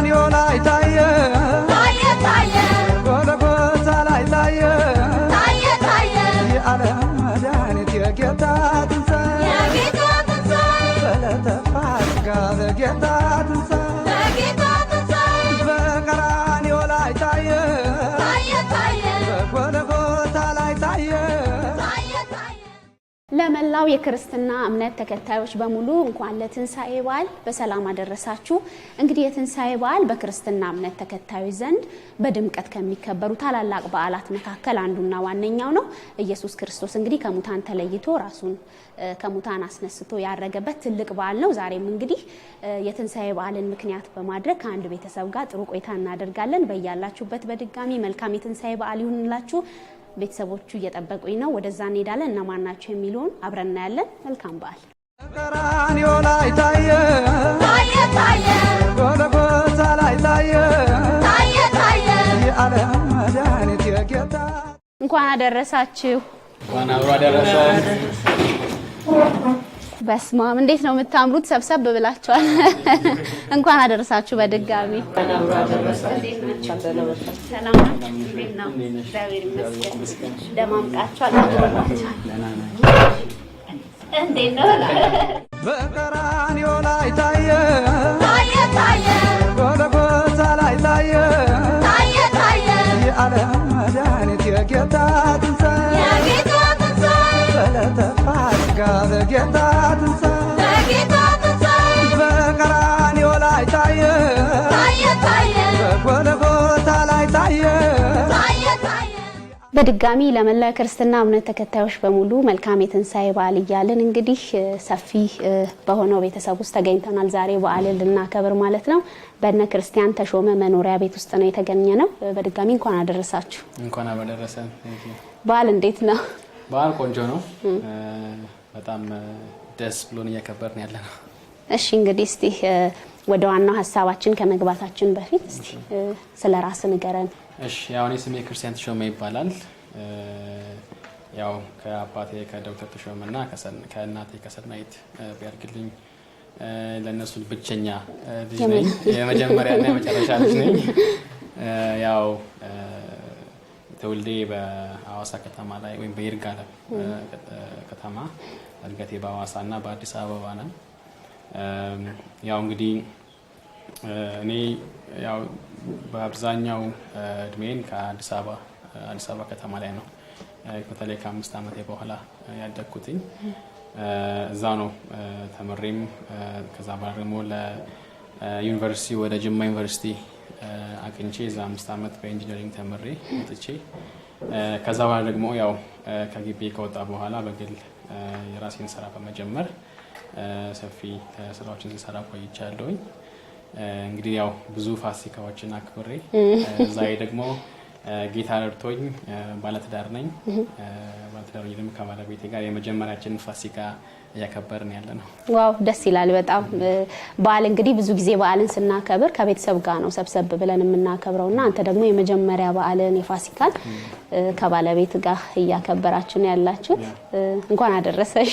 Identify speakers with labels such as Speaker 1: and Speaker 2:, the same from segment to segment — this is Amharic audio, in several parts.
Speaker 1: በቀራንዮ ላይ ታየ
Speaker 2: ታየ ታየ
Speaker 1: ጎልጎታ ላይ ታየ
Speaker 2: ታየ ታየ
Speaker 1: የዓለም መድኃኒት የጌታ ትንሣኤ
Speaker 2: የጌታ ትንሣኤ
Speaker 1: በዕለተ ፋሲካ በጌታ ትንሣኤ
Speaker 2: በጌታ ትንሣኤ
Speaker 1: በቀራንዮ ላይ ታየ
Speaker 2: ታየ ታየ
Speaker 1: በጎልጎታ ላይ ታየ
Speaker 2: ታየ ታየ
Speaker 3: ለመላው የክርስትና እምነት ተከታዮች በሙሉ እንኳን ለትንሣኤ በዓል በሰላም አደረሳችሁ። እንግዲህ የትንሣኤ በዓል በክርስትና እምነት ተከታዮች ዘንድ በድምቀት ከሚከበሩ ታላላቅ በዓላት መካከል አንዱና ዋነኛው ነው። ኢየሱስ ክርስቶስ እንግዲህ ከሙታን ተለይቶ ራሱን ከሙታን አስነስቶ ያረገበት ትልቅ በዓል ነው። ዛሬም እንግዲህ የትንሣኤ በዓልን ምክንያት በማድረግ ከአንድ ቤተሰብ ጋር ጥሩ ቆይታ እናደርጋለን። በያላችሁበት በድጋሚ መልካም የትንሣኤ በዓል ይሁንላችሁ። ቤተሰቦቹ እየጠበቁኝ ነው። ወደዛ እንሄዳለን። እነማን ናቸው የሚሉን አብረን እናያለን። መልካም በዓል።
Speaker 1: በቀራንዮ ላይ ታየ
Speaker 2: ታየ ታየ
Speaker 1: ጎልጎታ ላይ ታየ
Speaker 2: ታየ ታየ
Speaker 1: የዓለም መድኃኒት የጌታ
Speaker 3: እንኳን አደረሳችሁ።
Speaker 4: እንኳን አብሮ አደረሰን።
Speaker 3: በስማም እንዴት ነው የምታምሩት? ሰብሰብ ብላችኋል። እንኳን አደረሳችሁ በድጋሚ። ሰላም ናችሁ? እንዴት ነው? እግዚአብሔር ይመስገን። ደማምቃችኋል። እንዴት ነው?
Speaker 1: በቀራንዮ ላይ ታየ
Speaker 2: ታየ ታየ
Speaker 1: ጎልጎታ ላይ ታየ
Speaker 2: ታየ ታየ
Speaker 1: የዓለም መድኃኒት የጌታ ትንሣኤ
Speaker 2: የጌታ ትንሣኤ
Speaker 1: በዕለተ ፋሲካ በጌታ ትንሣኤ
Speaker 2: በጌታ ትንሣኤ
Speaker 1: በቀራንዮ ላይ ታየ
Speaker 2: ታየ ታየ
Speaker 1: በጎልጎታ ላይ ታየ
Speaker 2: ታየ ታየ
Speaker 3: በድጋሚ ለመላው ክርስትና እምነት ተከታዮች በሙሉ መልካም የትንሣኤ በዓል እያልን እንግዲህ ሰፊ በሆነው ቤተሰብ ውስጥ ተገኝተናል። ዛሬ በዓልን ልናከብር ማለት ነው። በእነ ክርስቲያን ተሾመ መኖሪያ ቤት ውስጥ ነው የተገኘነው። በድጋሚ እንኳን አደረሳችሁ።
Speaker 4: እንኳን አደረሰን።
Speaker 3: በዓል እንዴት ነው?
Speaker 4: በዓል ቆንጆ ነው። በጣም ደስ ብሎን እያከበርን ያለ ነው።
Speaker 3: እሺ እንግዲህ እስቲ ወደ ዋናው ሀሳባችን ከመግባታችን በፊት እስቲ ስለ ራስ ንገረን።
Speaker 4: እሺ ያው እኔ ስሜ ክርስቲያን ተሾመ ይባላል። ያው ከአባቴ ከዶክተር ተሾመና ከእናቴ ከሰናይት ቢያርግልኝ ለነሱ ብቸኛ ልጅ ነኝ። የመጀመሪያና የመጨረሻ ልጅ ነኝ። ያው ተወልዴ በአዋሳ ከተማ ላይ ወይም በይርጋለም ከተማ እድገቴ በአዋሳና በአዲስ አበባ ነው። ያው እንግዲህ እኔ ያው በአብዛኛው እድሜን ከአዲስ አበባ ከተማ ላይ ነው። በተለይ ከ5 ዓመቴ በኋላ ያደግኩትኝ እዛ ነው። ተመሬም ከዛ በኋላ ደግሞ ለዩኒቨርሲቲ ወደ ጅማ ዩኒቨርሲቲ አቅንቼ እዛ 5 ዓመት በኢንጂነሪንግ ተመሬ ወጥቼ ከዛ በኋላ ደግሞ ያው ከግቢ ከወጣ በኋላ በግል የራሴን ስራ በመጀመር ሰፊ ስራዎችን ስሰራ ቆይቻለሁኝ። እንግዲህ ያው ብዙ ፋሲካዎችን አክብሬ ዛሬ ደግሞ ጌታ ረድቶኝ ባለትዳር ነኝ። ባለትዳር ደግሞ ከባለቤቴ ጋር የመጀመሪያችንን ፋሲካ እያከበርን ያለ ነው።
Speaker 3: ዋው ደስ ይላል በጣም። በዓል እንግዲህ ብዙ ጊዜ በዓልን ስናከብር ከቤተሰብ ጋር ነው ሰብሰብ ብለን የምናከብረውና አንተ ደግሞ የመጀመሪያ በዓልን የፋሲካን ከባለቤት ጋር እያከበራችሁ ነው ያላችሁት። እንኳን አደረሰሽ።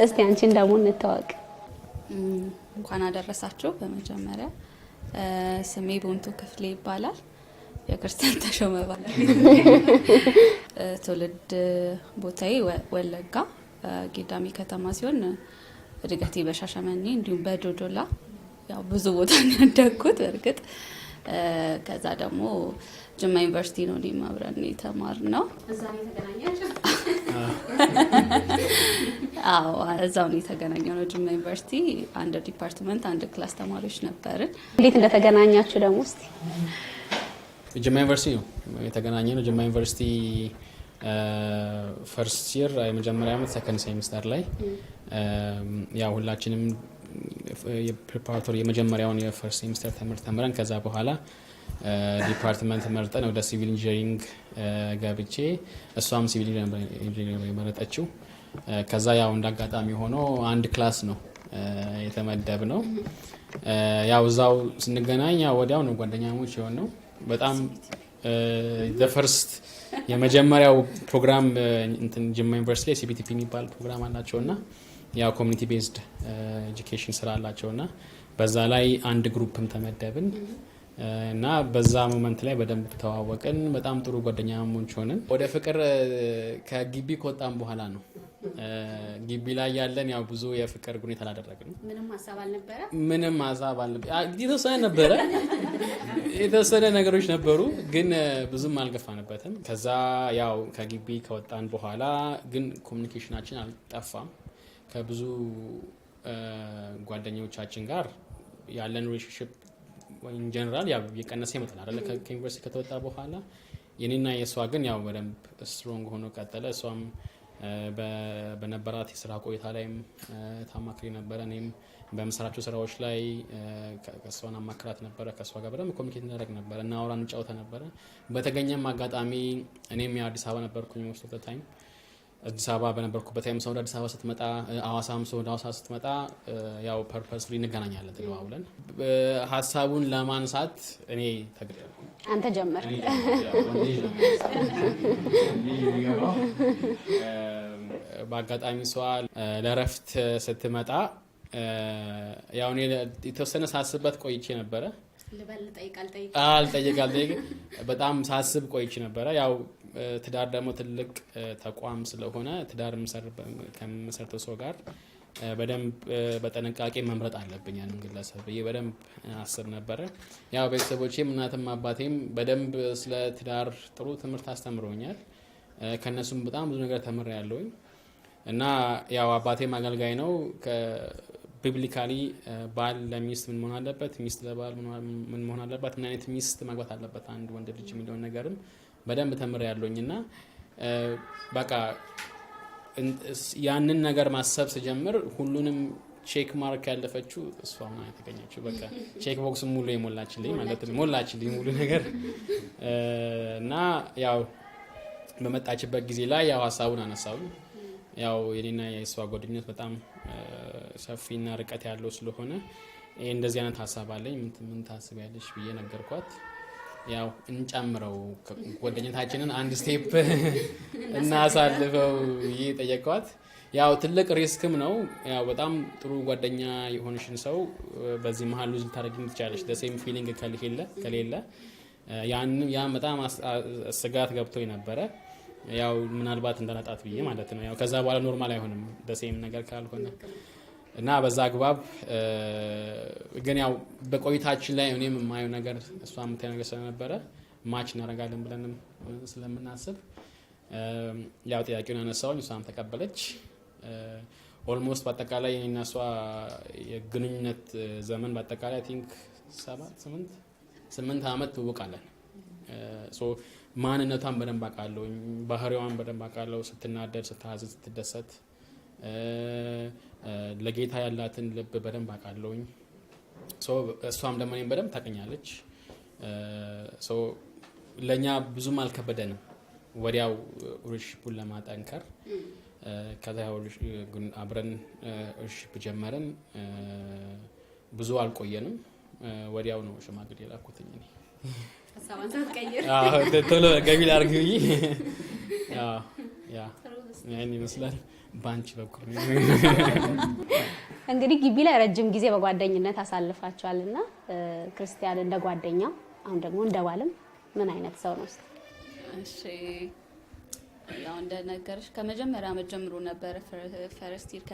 Speaker 3: እስቲ አንቺን ደግሞ እንተዋወቅ።
Speaker 5: እንኳን አደረሳችሁ። በመጀመሪያ ስሜ ቦንቱ ክፍሌ ይባላል። የክርስቲያን ተሾመ ባለቤት። ትውልድ ቦታዬ ወለጋ ጌዳሚ ከተማ ሲሆን እድገቴ በሻሸመኔ እንዲሁም በዶዶላ ያው ብዙ ቦታ ያደግኩት እርግጥ። ከዛ ደግሞ ጅማ ዩኒቨርሲቲ ነው አብረን የተማርነው።
Speaker 3: እዛ ነው የተገናኛችሁ?
Speaker 5: አዎ እዛው ነው የተገናኘነው። ጅማ ዩኒቨርሲቲ አንድ ዲፓርትመንት አንድ ክላስ ተማሪዎች ነበርን።
Speaker 3: እንዴት እንደተገናኛችሁ ደግሞ እስቲ?
Speaker 4: ጅማ ዩኒቨርሲቲ ነው የተገናኘነው። ጅማ ዩኒቨርሲቲ ፈርስት ይር የመጀመሪያ ዓመት ሰከንድ ሴሚስተር ላይ ያው ሁላችንም የፕሪፓራቶሪ የመጀመሪያውን የፈርስት ሴሚስተር ተምረን ከዛ በኋላ ዲፓርትመንት መርጠን ወደ ሲቪል ኢንጂነሪንግ ገብቼ እሷም ሲቪል ኢንጂነሪንግ የመረጠችው። ከዛ ያው እንዳጋጣሚ ሆኖ አንድ ክላስ ነው የተመደብ ነው። ያው እዛው ስንገናኝ ያው ወዲያው ነው ጓደኛሞች የሆነው። በጣም the first የመጀመሪያው ፕሮግራም እንትን ጅማ ዩኒቨርሲቲ ላይ ሲቢቲፒ የሚባል ፕሮግራም አላቸውና ያው ኮሚኒቲ ቤዝድ ኤጁኬሽን ስራ አላቸውና በዛ ላይ አንድ ግሩፕም ተመደብን እና በዛ ሞመንት ላይ በደንብ ተዋወቅን። በጣም ጥሩ ጓደኛሞች ሆነን ወደ ፍቅር ከግቢ ከወጣን በኋላ ነው። ግቢ ላይ ያለን ያው ብዙ የፍቅር ጉኔት አላደረግንም።
Speaker 3: ምንም ሀሳብ አልነበረ።
Speaker 4: የተወሰነ ነገሮች ነበሩ ግን ብዙም አልገፋንበትም። ከዛ ያው ከግቢ ከወጣን በኋላ ግን ኮሚኒኬሽናችን አልጠፋም። ከብዙ ጓደኞቻችን ጋር ያለን ሪሌሽንሺፕ ኢን ጀነራል ያው የቀነሰ ይመጣል አይደል? ከዩኒቨርሲቲ ከተወጣ በኋላ የኔና የሷ ግን ያው በደንብ ስትሮንግ ሆኖ ቀጠለ። እሷም በነበራት የስራ ቆይታ ላይም ታማክሪ ነበረ። እኔም በምሰራቸው ስራዎች ላይ ከሷን አማክራት ነበረ። ከሷ ጋር በደንብ ኮሚኒኬት እናደርግ ነበረ፣ እናወራ እንጫወተ ነበረ። በተገኘም አጋጣሚ እኔም የአዲስ አበባ ነበርኩኝ ሞስት ኦፍ ዘ ታይም። አዲስ አበባ በነበርኩበት ታይም ሰው ወደ አዲስ አበባ ስትመጣ፣ አዋሳም ሰው ወደ አዋሳ ስትመጣ ያው ፐርፐስሊ እንገናኛለን ተደዋውለን። ሀሳቡን ለማንሳት እኔ ተግደለ
Speaker 3: አንተ ጀመር
Speaker 4: በአጋጣሚ እሷ ለረፍት ስትመጣ ያው እኔ የተወሰነ ሳስበት ቆይቼ ነበረ። አልጠይቅ በጣም ሳስብ ቆይቼ ነበረ። ያው ትዳር ደግሞ ትልቅ ተቋም ስለሆነ ትዳር ከመሰረተው ሰው ጋር በደንብ በጥንቃቄ መምረጥ አለብኝ ያንን ግለሰብ ብዬ በደንብ አስብ ነበረ። ያው ቤተሰቦቼም እናትም አባቴም በደንብ ስለ ትዳር ጥሩ ትምህርት አስተምረውኛል። ከነሱም በጣም ብዙ ነገር ተምሬያለሁኝ እና ያው አባቴም አገልጋይ ነው። ቢብሊካሊ ባል ለሚስት ምን መሆን አለበት፣ ሚስት ለባል ምን መሆን አለባት፣ ምን አይነት ሚስት ማግባት አለበት አንድ ወንድ ልጅ የሚለውን ነገርም በደንብ ተምሬያለሁኝና በቃ ያንን ነገር ማሰብ ስጀምር ሁሉንም ቼክ ማርክ ያለፈችው እሷ ነው የተገኘችው። በቃ ቼክ ቦክስ ሙሉ የሞላችልኝ ማለት ነው። ሞላችልኝ ሙሉ ነገር እና ያው በመጣችበት ጊዜ ላይ ያው ሀሳቡን አነሳውኝ። ያው የኔና የእሷ ጓደኝነት በጣም ሰፊና ርቀት ያለው ስለሆነ እንደዚህ አይነት ሀሳብ አለኝ፣ ምን ታስቢያለሽ ብዬ ነገርኳት። ያው እንጨምረው ጓደኝነታችንን አንድ ስቴፕ እናሳልፈው ብዬ ጠየቅኳት። ያው ትልቅ ሪስክም ነው። ያው በጣም ጥሩ ጓደኛ የሆንሽን ሰው በዚህ መሀል ሉዝ ልታደርጊ ትችላለሽ። ሴም ፊሊንግ ከሌለ ያን በጣም ስጋት ገብቶኝ ነበረ። ያው ምናልባት እንዳላጣት ብዬ ማለት ነው። ያው ከዛ በኋላ ኖርማል አይሆንም በሴም ነገር ካልሆነ እና በዛ አግባብ ግን ያው በቆይታችን ላይ እኔም የማየው ነገር እሷ የምታየው ነገር ስለነበረ ማች እናደርጋለን ብለንም ስለምናስብ ያው ጥያቄውን አነሳውኝ። እሷም ተቀበለች። ኦልሞስት በአጠቃላይ እኔና እሷ የግንኙነት ዘመን በአጠቃላይ አይ ቲንክ 8 ዓመት ትውቃለን። ሶ ማንነቷን በደንብ አውቃለሁ፣ ባህሪዋን በደንብ አውቃለሁ። ስትናደድ፣ ስታዝን፣ ስትደሰት ለጌታ ያላትን ልብ በደንብ አውቃለሁኝ። ሶ እሷም ደግሞ እኔን በደንብ ታውቀኛለች። ሶ ለኛ ብዙም አልከበደንም ወዲያው ሪሌሽንሺፑን ለማጠንከር። ከዛ አብረን ሪሌሽንሺፕ ጀመርን። ብዙ አልቆየንም፣ ወዲያው ነው ሽማግሌ ላኩትኝ እኔ ቶሎ ገቢ ላድርግ ብዬ ያን ይመስላል። ባንቺ በኩል
Speaker 3: እንግዲህ ግቢ ላይ ረጅም ጊዜ በጓደኝነት አሳልፋችኋልና ክርስቲያን እንደ ጓደኛ አሁን ደግሞ እንደ ባልም ምን አይነት ሰው ነው?
Speaker 5: እሺ ያው እንደነገርሽ ከመጀመሪያ ጀምሮ ነበር ፈርስት ይር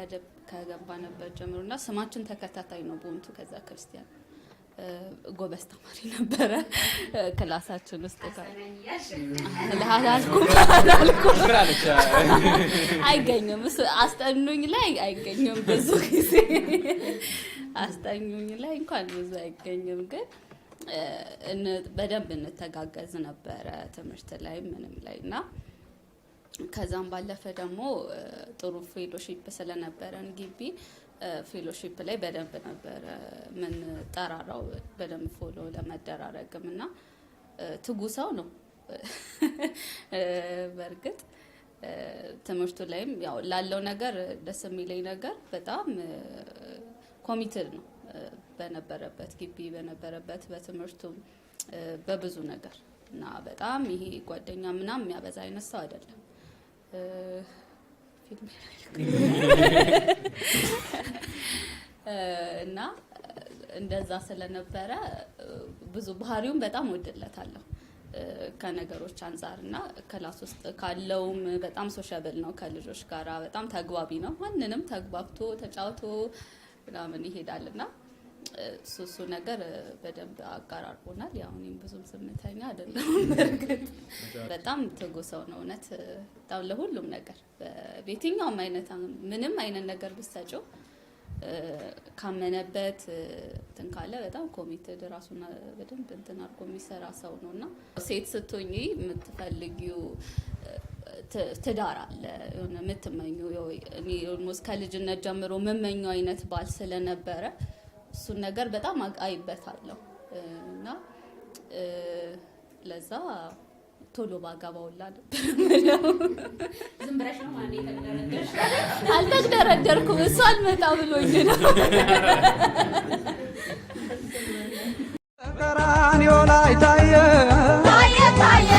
Speaker 5: ከገባንበት ጀምሮና ስማችን ተከታታይ ነው ቦንቱ። ከዛ ክርስቲያን ጎበዝ ተማሪ ነበረ ክላሳችን ውስጥ አይገኝም። አስጠኑኝ ላይ አይገኝም ብዙ ጊዜ አስጠኑኝ ላይ እንኳን ብዙ አይገኝም፣ ግን በደንብ እንተጋገዝ ነበረ ትምህርት ላይ ምንም ላይ እና ከዛም ባለፈ ደግሞ ጥሩ ፌሎሺፕ ስለነበረን ግቢ ፌሎሺፕ ላይ በደንብ ነበር ምን ጠራራው በደንብ ፎሎ ለመደራረግም እና ትጉ ሰው ነው። በርግጥ ትምህርቱ ላይም ያው ላለው ነገር ደስ የሚለኝ ነገር በጣም ኮሚትድ ነው በነበረበት ግቢ በነበረበት በትምህርቱ በብዙ ነገር እና በጣም ይሄ ጓደኛ ምናምን የሚያበዛ አይነት ሰው አይደለም። እና እንደዛ ስለነበረ ብዙ ባህሪውን በጣም ወድለታለሁ ከነገሮች አንፃርና ክላስ ውስጥ ካለውም በጣም ሶሻብል ነው ከልጆች ጋራ በጣም ተግባቢ ነው ማንንም ተግባብቶ ተጫውቶ ምናምን ይሄዳልና ሱሱ ነገር በደንብ አጋራርቦናል ያው እኔም ብዙም ስምተኛ አይደለም በጣም ትጉሰው ነው እውነት በጣም ለሁሉም ነገር በቤትኛውም አይነት ምንም አይነት ነገር ብትሰጪው ካመነበት እንትን ካለ በጣም ኮሚትድ ራሱና በደንብ እንትን አድርጎ የሚሰራ ሰው ነውና ሴት ስትሆኚ የምትፈልጊው ትዳር አለ የሆነ የምትመኙ እኔ ኦልሞስት ከልጅነት ጀምሮ መመኘው አይነት ባል ስለነበረ እሱን ነገር በጣም አይበታለሁ እና ለዛ ቶሎ ባጋባውላ ነበር
Speaker 3: ዝም ብለሽ ነው ማለት የተደረደርሽ
Speaker 5: አልተደረደርኩም እሱ አልመጣ ብሎኝ ነው
Speaker 1: ቀራንዮ ላይ ታየ
Speaker 2: ታየ ታየ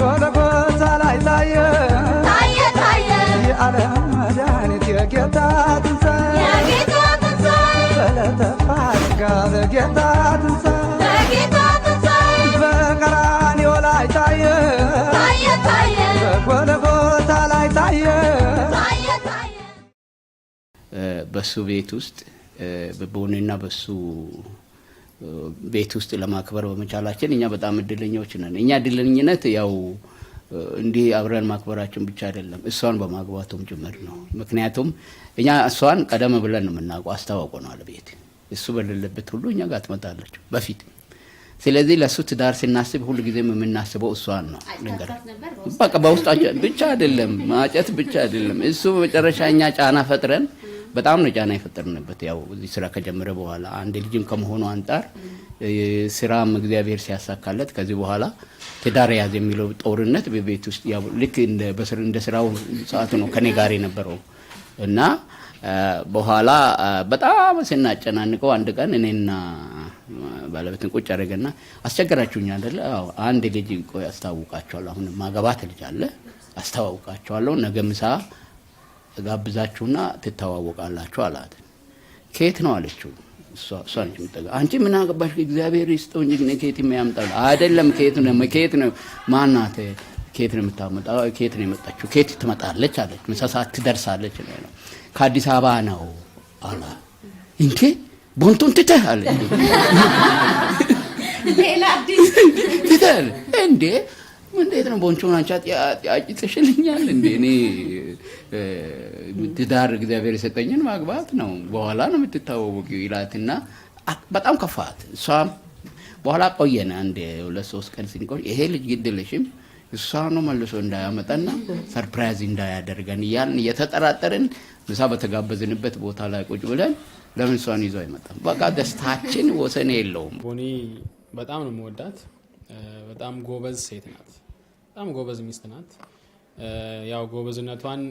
Speaker 1: ጎልጎታ ላይ ታየ
Speaker 2: ታየ ታየ
Speaker 1: የዓለም መድኃኒት የጌታ ትንሣኤ
Speaker 2: የጌታ ትንሣኤ
Speaker 1: በዕለተ ፋሲካ በጌታ ትንሣኤ
Speaker 2: የጌታ ትንሣኤ
Speaker 1: በቀራንዮ ላይ ታየ
Speaker 2: ታየ ታየ
Speaker 1: በጎልጎታ ላይ ታየ
Speaker 2: ታየ ታየ
Speaker 6: በሱ ቤት ውስጥ በቦኔና በሱ ቤት ውስጥ ለማክበር በመቻላችን እኛ በጣም እድለኞች ነን። እኛ እድለኝነት ያው እንዲህ አብረን ማክበራችን ብቻ አይደለም እሷን በማግባቱም ጭምር ነው። ምክንያቱም እኛ እሷን ቀደም ብለን ነው የምናውቀው አስተዋውቀናል ቤት እሱ በሌለበት ሁሉ እኛ ጋር ትመጣለች በፊት። ስለዚህ ለሱ ትዳር ስናስብ ሁሉ ጊዜም የምናስበው እሷን ነው። ልንገር በቃ በውስጣችን ብቻ አይደለም ማጨት ብቻ አይደለም እሱ በመጨረሻ እኛ ጫና ፈጥረን በጣም ነው ጫና የፈጠርንበት ያው እዚህ ስራ ከጀመረ በኋላ አንድ ልጅም ከመሆኑ አንፃር ስራም እግዚአብሔር ሲያሳካለት ከዚህ በኋላ ትዳር ያዝ የሚለው ጦርነት በቤት ውስጥ ያው ልክ እንደ ስራው ሰዓት ነው ከኔ ጋር የነበረው እና በኋላ በጣም ስናጨናንቀው አንድ ቀን እኔና ባለቤትን ቁጭ አደረገና አስቸገራችሁኝ አይደል? አዎ አንድ ልጅ ቆይ አስተዋውቃቸዋለሁ አሁን ማገባት ልጅ አለ አስተዋውቃቸዋለሁ ነገ ምሳ ጋብዛችሁና ትተዋወቃላችሁ አላት። ከየት ነው አለችው። እሷ ነች የምትጠጋ አንቺ ምን አገባሽ እግዚአብሔር ይስጠው እንጂ ከየት የሚያምጣው አይደለም ከየት ነው ማናት ከየት ነው የምታመጣው ከየት ነው የመጣችው ከየት ትመጣለች አለች። ምሳ ሰዓት ትደርሳለች ነው ከአዲስ አበባ ነው አላ እንዴ ቦንቱን ትተህ አለ
Speaker 3: ሌላ አዲስ
Speaker 6: ትተህ እንዴ እንዴት ነው ቦንቹን አንቻ ያጭጥሽልኛል እንዴ እኔ ትዳር እግዚአብሔር የሰጠኝን ማግባት ነው በኋላ ነው የምትታወቂው ይላትና በጣም ከፋት። እሷም በኋላ ቆየና አንድ 2-3 ቀን ሲንቆይ ይሄ ልጅ ግድልሽም እሷ ነው መልሶ እንዳያመጣና ሰርፕራይዝ እንዳያደርገን እያልን እየተጠራጠርን ምሳ በተጋበዝንበት ቦታ ላይ ቁጭ ብለን ለምን እሷን ይዞ አይመጣም? በቃ ደስታችን ወሰን የለውም።
Speaker 4: ቦኒ በጣም ነው የምወዳት። በጣም ጎበዝ ሴት ናት። በጣም ጎበዝ ሚስት ናት። ያው ጎበዝነቷን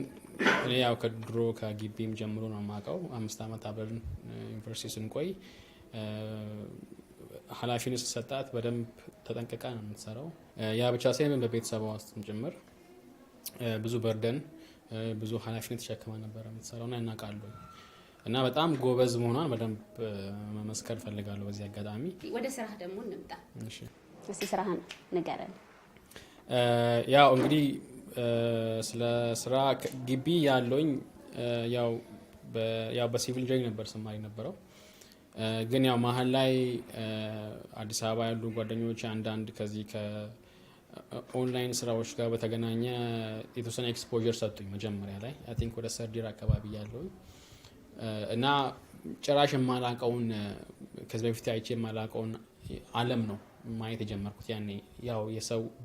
Speaker 4: እኔ ያው ከድሮ ከግቢም ጀምሮ ነው የማውቀው። 5 አመት አብረን ዩኒቨርሲቲ ስንቆይ ኃላፊነት ሲሰጣት በደንብ ተጠንቅቃ ነው የምትሰራው። ያ ብቻ ሳይሆን በቤተሰቧ ውስጥም ጭምር ብዙ በርደን ብዙ ኃላፊነት ተሸክማ ነበር የምትሰራውና እናውቃለሁ። እና በጣም ጎበዝ መሆኗን በደንብ መመስከር ፈልጋለሁ በዚህ አጋጣሚ።
Speaker 3: ወደ ስራህ ደግሞ እንምጣ።
Speaker 4: እሺ
Speaker 3: እስቲ ስራህን ንገረን።
Speaker 4: ያው እንግዲህ ስለ ስራ ግቢ ያለኝ ያው በሲቪል ኢንጂነሪንግ ነበር ስማሪ ነበረው። ግን ያው መሀል ላይ አዲስ አበባ ያሉ ጓደኞች አንዳንድ ከዚህ ከኦንላይን ስራዎች ጋር በተገናኘ የተወሰነ ኤክስፖዠር ሰጡኝ። መጀመሪያ ላይ አይ ቲንክ ወደ ሰርዲር አካባቢ ያለኝ እና ጭራሽ የማላውቀውን ከዚህ በፊት አይቼ የማላውቀውን ዓለም ነው ማየት የጀመርኩት። ያኔ ያው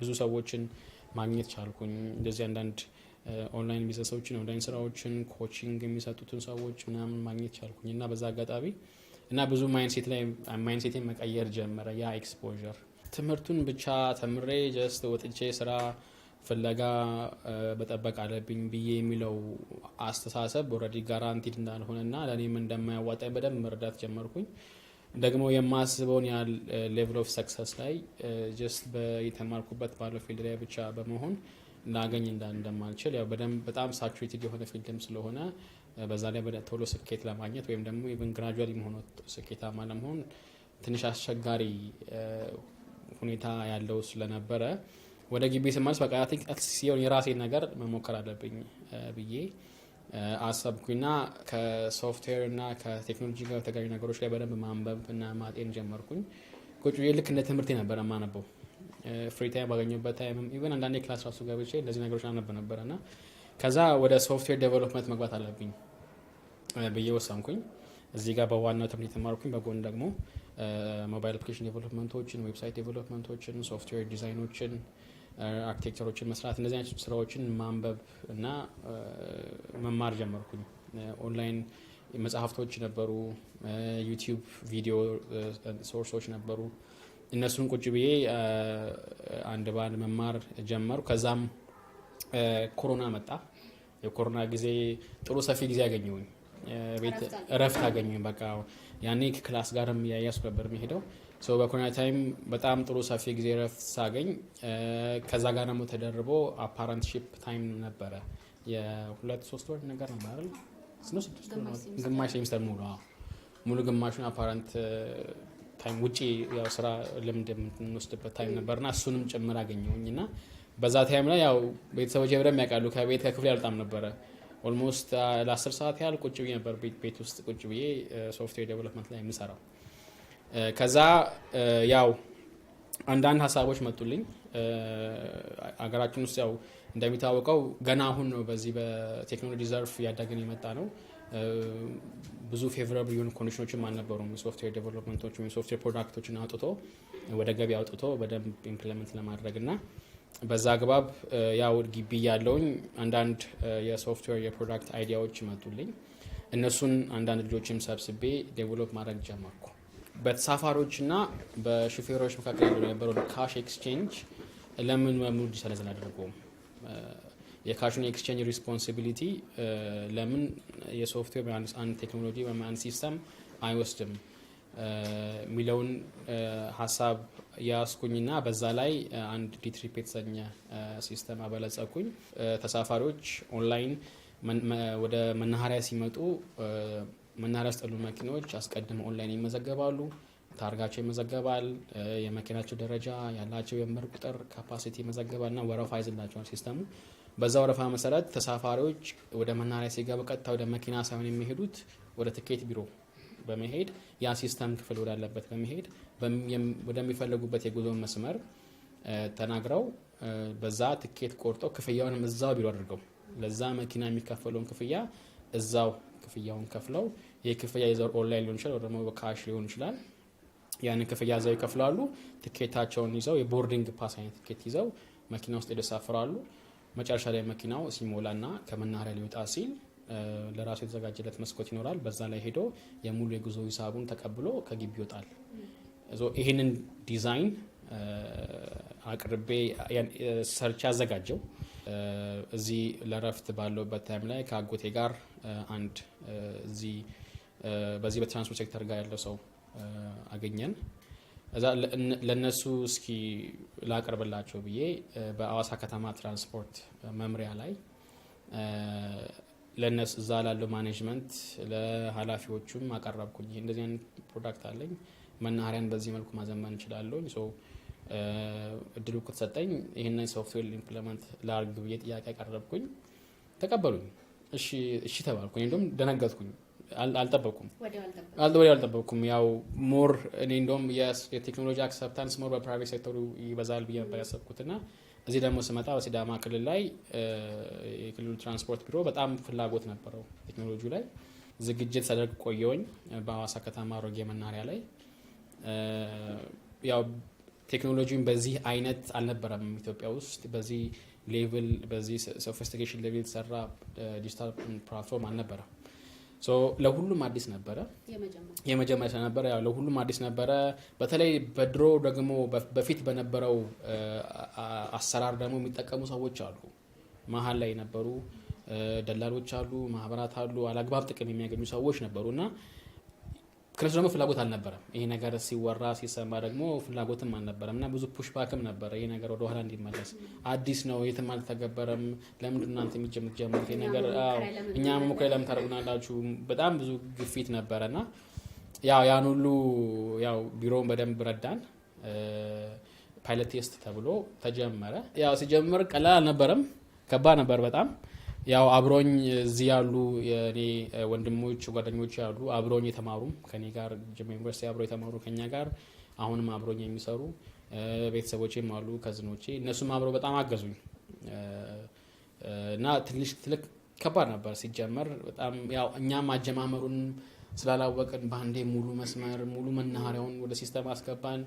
Speaker 4: ብዙ ሰዎችን ማግኘት ቻልኩኝ። እንደዚህ አንዳንድ ኦንላይን ቢዝነሶችን ኦንላይን ስራዎችን ኮቺንግ የሚሰጡትን ሰዎች ምናምን ማግኘት ቻልኩኝ እና በዛ አጋጣሚ እና ብዙ ማይንድሴቴን መቀየር ጀመረ ያ ኤክስፖዠር። ትምህርቱን ብቻ ተምሬ ጀስት ወጥቼ ስራ ፍለጋ በጠበቅ አለብኝ ብዬ የሚለው አስተሳሰብ ኦልሬዲ ጋራንቲድ እንዳልሆነና ለእኔም እንደማያዋጣኝ በደንብ መረዳት ጀመርኩኝ። ደግሞ የማስበውን ያህል ሌቭል ኦፍ ሰክሰስ ላይ ጀስት በተማርኩበት ባለው ፊልድ ላይ ብቻ በመሆን ላገኝ እንደማልችል ያው በጣም ሳቹሬትድ የሆነ ፊልድም ስለሆነ በዛ ላይ ቶሎ ስኬት ለማግኘት ወይም ደግሞ ኢቭን ግራጁዋሊ መሆኑ ስኬታማ ለመሆን ትንሽ አስቸጋሪ ሁኔታ ያለው ስለነበረ ወደ ግቢ ስመለስ በቃ ሲሆን የራሴን ነገር መሞከር አለብኝ ብዬ አሰብኩኝና ከሶፍትዌር እና ከቴክኖሎጂ ጋር የተገናኙ ነገሮች ላይ በደንብ ማንበብ እና ማጤን ጀመርኩኝ። ቁጭ ብዬ ልክ እንደ ትምህርት ነበረ ማነበው። ፍሪ ታይም ባገኘበት ታይም ኢቨን አንዳንዴ ክላስ ራሱ ገብቼ እንደዚህ ነገሮች አነብ ነበረና ከዛ ወደ ሶፍትዌር ዴቨሎፕመንት መግባት አለብኝ ብዬ ወሰንኩኝ። እዚህ ጋር በዋናው ትምህርት የተማርኩኝ፣ በጎን ደግሞ ሞባይል አፕሊኬሽን ዴቨሎፕመንቶችን፣ ዌብሳይት ዴቨሎፕመንቶችን፣ ሶፍትዌር ዲዛይኖችን፣ አርኪቴክቸሮችን መስራት፣ እንደዚህ አይነት ስራዎችን ማንበብ እና መማር ጀመርኩኝ። ኦንላይን መጽሐፍቶች ነበሩ፣ ዩቲዩብ ቪዲዮ ሶርሶች ነበሩ። እነሱን ቁጭ ብዬ አንድ ባንድ መማር ጀመሩ። ከዛም ኮሮና መጣ። የኮሮና ጊዜ ጥሩ ሰፊ ጊዜ ያገኘሁኝ፣ ቤት እረፍት አገኘሁኝ። በቃ ያኔ ከክላስ ጋርም ያያዝኩ ነበር የሚሄደው። በኮሮና ታይም በጣም ጥሩ ሰፊ ጊዜ እረፍት ሳገኝ ከዛ ጋር ደግሞ ተደርቦ አፓረንትሺፕ ታይም ነበረ። የ2-3 ወር ነገር ነበር አይደል? ግማሽ ሴሚስተር ሙሉ ግማሹን አፓረንት ታይም ውጪ ያው ስራ ልምድ የምንወስድበት ታይም ነበርና እሱንም ጭምር አገኘሁኝ እና በዛ ታይም ላይ ያው ቤተሰቦቼ በደምብ ያውቃሉ። ከቤት ከክፍሌ አልወጣም ነበረ። ኦልሞስት ለ10 ሰዓት ያህል ቁጭ ብዬ ነበር ቤት ውስጥ ቁጭ ብዬ ሶፍትዌር ዴቨሎፕመንት ላይ የምሰራው። ከዛ ያው አንዳንድ ሀሳቦች መጡልኝ። አገራችን ውስጥ ያው እንደሚታወቀው ገና አሁን ነው በዚህ በቴክኖሎጂ ዘርፍ እያደግን የመጣ ነው። ብዙ ፌቨራብል የሆኑ ኮንዲሽኖችም አልነበሩም። ሶፍትዌር ዴቨሎፕመንቶች ወይም ሶፍትዌር ፕሮዳክቶችን አውጥቶ ወደ ገበያ አውጥቶ በደንብ ኢምፕሊመንት ለማድረግ እና በዛ አግባብ ያው ግቢ ያለውኝ አንዳንድ የሶፍትዌር የፕሮዳክት አይዲያዎች መጡልኝ። እነሱን አንዳንድ ልጆችም ሰብስቤ ዴቨሎፕ ማድረግ ጀመርኩ። በተሳፋሪዎችና በሹፌሮች መካከል ያለው የነበረው ካሽ ኤክስቼንጅ ለምን መሙሉ ዲጂታላይዝ አደረገው? የካሽን ኤክስቼንጅ ሪስፖንሲቢሊቲ ለምን የሶፍትዌር አንድ ቴክኖሎጂ ወይም አንድ ሲስተም አይወስድም የሚለውን ሀሳብ ያስኩኝና በዛ ላይ አንድ ዲትሪፕ የተሰኘ ሲስተም አበለጸኩኝ። ተሳፋሪዎች ኦንላይን ወደ መናኸሪያ ሲመጡ መናኸሪያ ውስጥ ያሉ መኪኖች አስቀድመው ኦንላይን ይመዘገባሉ። ታርጋቸው ይመዘገባል። የመኪናቸው ደረጃ፣ ያላቸው የወንበር ቁጥር፣ ካፓሲቲ ይመዘገባልና ወረፋ ይዝላቸዋል ሲስተሙ። በዛ ወረፋ መሰረት ተሳፋሪዎች ወደ መናኸሪያ ሲገቡ ቀጥታ ወደ መኪና ሳይሆን የሚሄዱት ወደ ትኬት ቢሮ በመሄድ ያ ሲስተም ክፍል ወዳለበት በመሄድ ወደሚፈልጉበት የጉዞ መስመር ተናግረው በዛ ትኬት ቆርጠው ክፍያውንም እዛው ቢሮ አድርገው ለዛ መኪና የሚከፈለውን ክፍያ እዛው ክፍያውን ከፍለው የክፍያ ይዘው ኦንላይን ሊሆን ይችላል፣ ደግሞ በካሽ ሊሆን ይችላል። ያንን ክፍያ እዛው ይከፍላሉ። ትኬታቸውን ይዘው የቦርዲንግ ፓስ አይነት ትኬት ይዘው መኪና ውስጥ ይደሳፍራሉ። መጨረሻ ላይ መኪናው ሲሞላና ከመናኸሪያ ሊወጣ ሲል ለራሱ የተዘጋጀለት መስኮት ይኖራል። በዛ ላይ ሄዶ የሙሉ የጉዞ ሂሳቡን ተቀብሎ ከግቢ ይወጣል። ይህንን ዲዛይን አቅርቤ ሰርች አዘጋጀው። እዚህ ለረፍት ባለውበት ታይም ላይ ከአጎቴ ጋር አንድ እዚህ በዚህ በትራንስፖርት ሴክተር ጋር ያለው ሰው አገኘን። እዛ ለነሱ እስኪ ላቀርብላቸው ብዬ በአዋሳ ከተማ ትራንስፖርት መምሪያ ላይ ለነሱ እዛ ላለው ማኔጅመንት ለኃላፊዎቹም አቀረብኩኝ። እንደዚህ አይነት ፕሮዳክት አለኝ፣ መናኸሪያን በዚህ መልኩ ማዘመን እንችላለሁ። እድሉ ከተሰጠኝ ይህንን ሶፍትዌር ኢምፕሊመንት ላርግ ብዬ ጥያቄ ያቀረብኩኝ። ተቀበሉኝ። እሺ ተባልኩኝ። እንደውም ደነገጥኩኝ። አልጠበቅኩም። አልጠበቅኩም። ያው ሞር እኔ እንደውም የቴክኖሎጂ አክሰፕታንስ ሞር በፕራይቬት ሴክተሩ ይበዛል ብዬ ነበር ያሰብኩትና እዚህ ደግሞ ስመጣ በሲዳማ ክልል ላይ የክልሉ ትራንስፖርት ቢሮ በጣም ፍላጎት ነበረው ቴክኖሎጂ ላይ። ዝግጅት ሳደርግ ቆየሁኝ በአዋሳ ከተማ አሮጌ መናኸሪያ ላይ። ያው ቴክኖሎጂን በዚህ አይነት አልነበረም ኢትዮጵያ ውስጥ በዚህ ሌቭል በዚህ ሶፊስቲኬሽን ሌቭል የተሰራ ዲጂታል ፕላትፎርም አልነበረም። ለሁሉም አዲስ ነበረ። የመጀመሪያ ስለነበረ ያው ለሁሉም አዲስ ነበረ። በተለይ በድሮ ደግሞ በፊት በነበረው አሰራር ደግሞ የሚጠቀሙ ሰዎች አሉ። መሀል ላይ የነበሩ ደላሎች አሉ፣ ማህበራት አሉ፣ አላግባብ ጥቅም የሚያገኙ ሰዎች ነበሩና ከነሱ ደግሞ ፍላጎት አልነበረም። ይሄ ነገር ሲወራ ሲሰማ ደግሞ ፍላጎትም አልነበረም እና ብዙ ፑሽ ባክም ነበረ። ይሄ ነገር ወደ ኋላ እንዲመለስ አዲስ ነው፣ የትም አልተገበረም፣ ለምንድን እናንተ የምትጀምሩት ይሄ ነገር እኛ መሞከር ለምን ታደርጉናላችሁ? በጣም ብዙ ግፊት ነበረና ያው ያን ሁሉ ያው ቢሮውን በደንብ ረዳን። ፓይለት ቴስት ተብሎ ተጀመረ። ያው ሲጀምር ቀላል አልነበረም፣ ከባድ ነበር በጣም። ያው አብሮኝ እዚህ ያሉ የኔ ወንድሞች ጓደኞች ያሉ አብሮኝ የተማሩም ከኔ ጋር ጅማ ዩኒቨርሲቲ አብሮ የተማሩ ከኛ ጋር አሁንም አብሮኝ የሚሰሩ ቤተሰቦቼም አሉ ከዝኖቼ፣ እነሱም አብሮ በጣም አገዙኝ እና ትንሽ ትልቅ ከባድ ነበር ሲጀመር በጣም። ያው እኛም አጀማመሩን ስላላወቅን በአንዴ ሙሉ መስመር ሙሉ መናኸሪያውን ወደ ሲስተም አስገባን።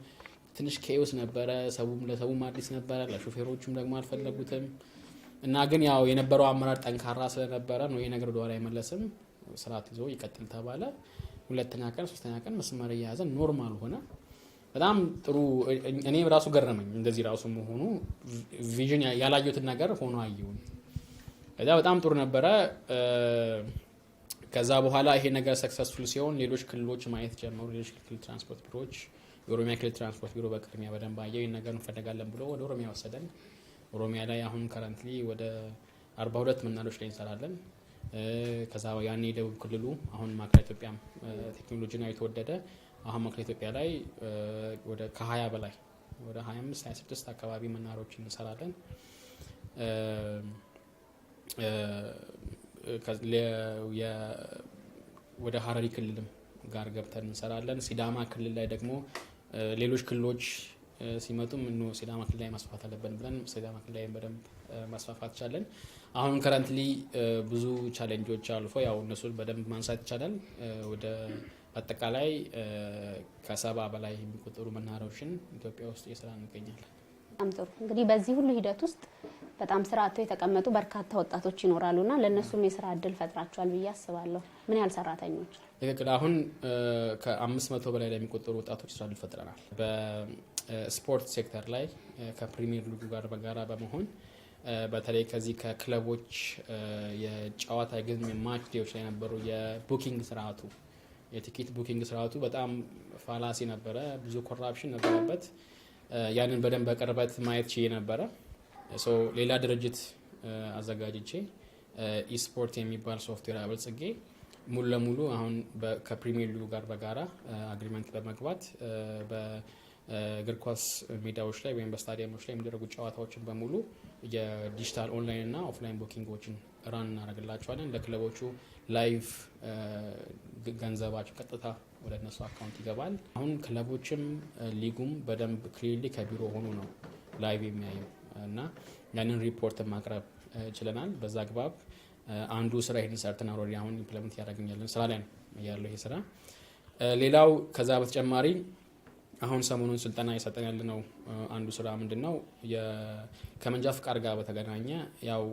Speaker 4: ትንሽ ኬዮስ ነበረ፣ ለሰውም አዲስ ነበረ፣ ለሾፌሮቹም ደግሞ አልፈለጉትም እና ግን ያው የነበረው አመራር ጠንካራ ስለነበረ ነው ይሄ ነገር ወደኋላ አይመለስም፣ ስርዓት ይዞ ይቀጥል ተባለ። ሁለተኛ ቀን ሶስተኛ ቀን መስመር እየያዘ ኖርማል ሆነ። በጣም ጥሩ። እኔ ራሱ ገረመኝ እንደዚህ ራሱ መሆኑ። ቪዥን ያላየሁትን ነገር ሆኖ አየሁኝ። ከዛ በጣም ጥሩ ነበረ። ከዛ በኋላ ይሄ ነገር ሰክሰስፉል ሲሆን ሌሎች ክልሎች ማየት ጀመሩ። ሌሎች ክልል ትራንስፖርት ቢሮዎች፣ የኦሮሚያ ክልል ትራንስፖርት ቢሮ በቅድሚያ በደንብ አየው። ይሄን ነገር እንፈልጋለን ብሎ ወደ ኦሮሚያ ወሰደን። ኦሮሚያ ላይ አሁን ከረንትሊ ወደ 42 መናኸሪያዎች ላይ እንሰራለን። ከዛ ያኔ ደቡብ ክልሉ አሁን ማዕከላዊ ኢትዮጵያም ቴክኖሎጂ ነው የተወደደ። አሁን ማዕከላዊ ኢትዮጵያ ላይ ወደ ከ20 በላይ ወደ 25 26 አካባቢ መናኸሪያዎች እንሰራለን። ወደ ሀረሪ ክልልም ጋር ገብተን እንሰራለን። ሲዳማ ክልል ላይ ደግሞ ሌሎች ክልሎች ሲመጡም ሲዳማ ክልል ላይ ማስፋፋት አለብን ብለን ሲዳማ ክልል ላይ በደንብ ማስፋፋት ቻለን። አሁን ከረንትሊ ብዙ ቻሌንጆች አልፎ ያው እነሱን በደንብ ማንሳት ይቻላል። ወደ አጠቃላይ ከ70 በላይ የሚቆጠሩ መናኸሪያዎችን ኢትዮጵያ ውስጥ እየሰራ እንገኛለን።
Speaker 3: በጣም ጥሩ። እንግዲህ በዚህ ሁሉ ሂደት ውስጥ በጣም ስራ አጥተው የተቀመጡ በርካታ ወጣቶች ይኖራሉና ለእነሱም የስራ እድል ፈጥራቸዋል ብዬ አስባለሁ። ምን ያህል ሰራተኞች?
Speaker 4: ትክክል። አሁን ከ500 በላይ የሚቆጠሩ ወጣቶች ስራ እድል ፈጥረናል። በስፖርት ሴክተር ላይ ከፕሪሚየር ሊጉ ጋር በጋራ በመሆን በተለይ ከዚህ ከክለቦች የጨዋታ ግን ማች ዴዎች ላይ ነበሩ የቡኪንግ ስርዓቱ የቲኬት ቡኪንግ ስርዓቱ በጣም ፋላሲ ነበረ፣ ብዙ ኮራፕሽን ነበረበት። ያንን በደንብ በቅርበት ማየት ችዬ ነበረ። ሌላ ድርጅት አዘጋጅቼ ኢስፖርት የሚባል ሶፍትዌር አበልጽጌ ሙሉ ለሙሉ አሁን ከፕሪሚየር ሊጉ ጋር በጋራ አግሪመንት በመግባት በእግር ኳስ ሜዳዎች ላይ ወይም በስታዲየሞች ላይ የሚደረጉ ጨዋታዎችን በሙሉ የዲጂታል ኦንላይን እና ኦፍላይን ቡኪንጎችን ራን እናደርግላቸዋለን። ለክለቦቹ ላይቭ ገንዘባቸው ቀጥታ ወደ እነሱ አካውንት ይገባል። አሁን ክለቦችም ሊጉም በደንብ ክሊርሊ ከቢሮ ሆኖ ነው ላይቭ የሚያየው እና ያንን ሪፖርት ማቅረብ ችለናል። በዛ አግባብ አንዱ ስራ ይሄን ሰርተን አውሮዲ አሁን ኢምፕሊመንት ያደርገኛለን ስራ ላይ ነው ያለው ይሄ ስራ። ሌላው ከዛ በተጨማሪ አሁን ሰሞኑን ስልጠና እየሰጠን ያለ ነው። አንዱ ስራ ምንድነው ከመንጃ ፍቃድ ጋር በተገናኘ ያው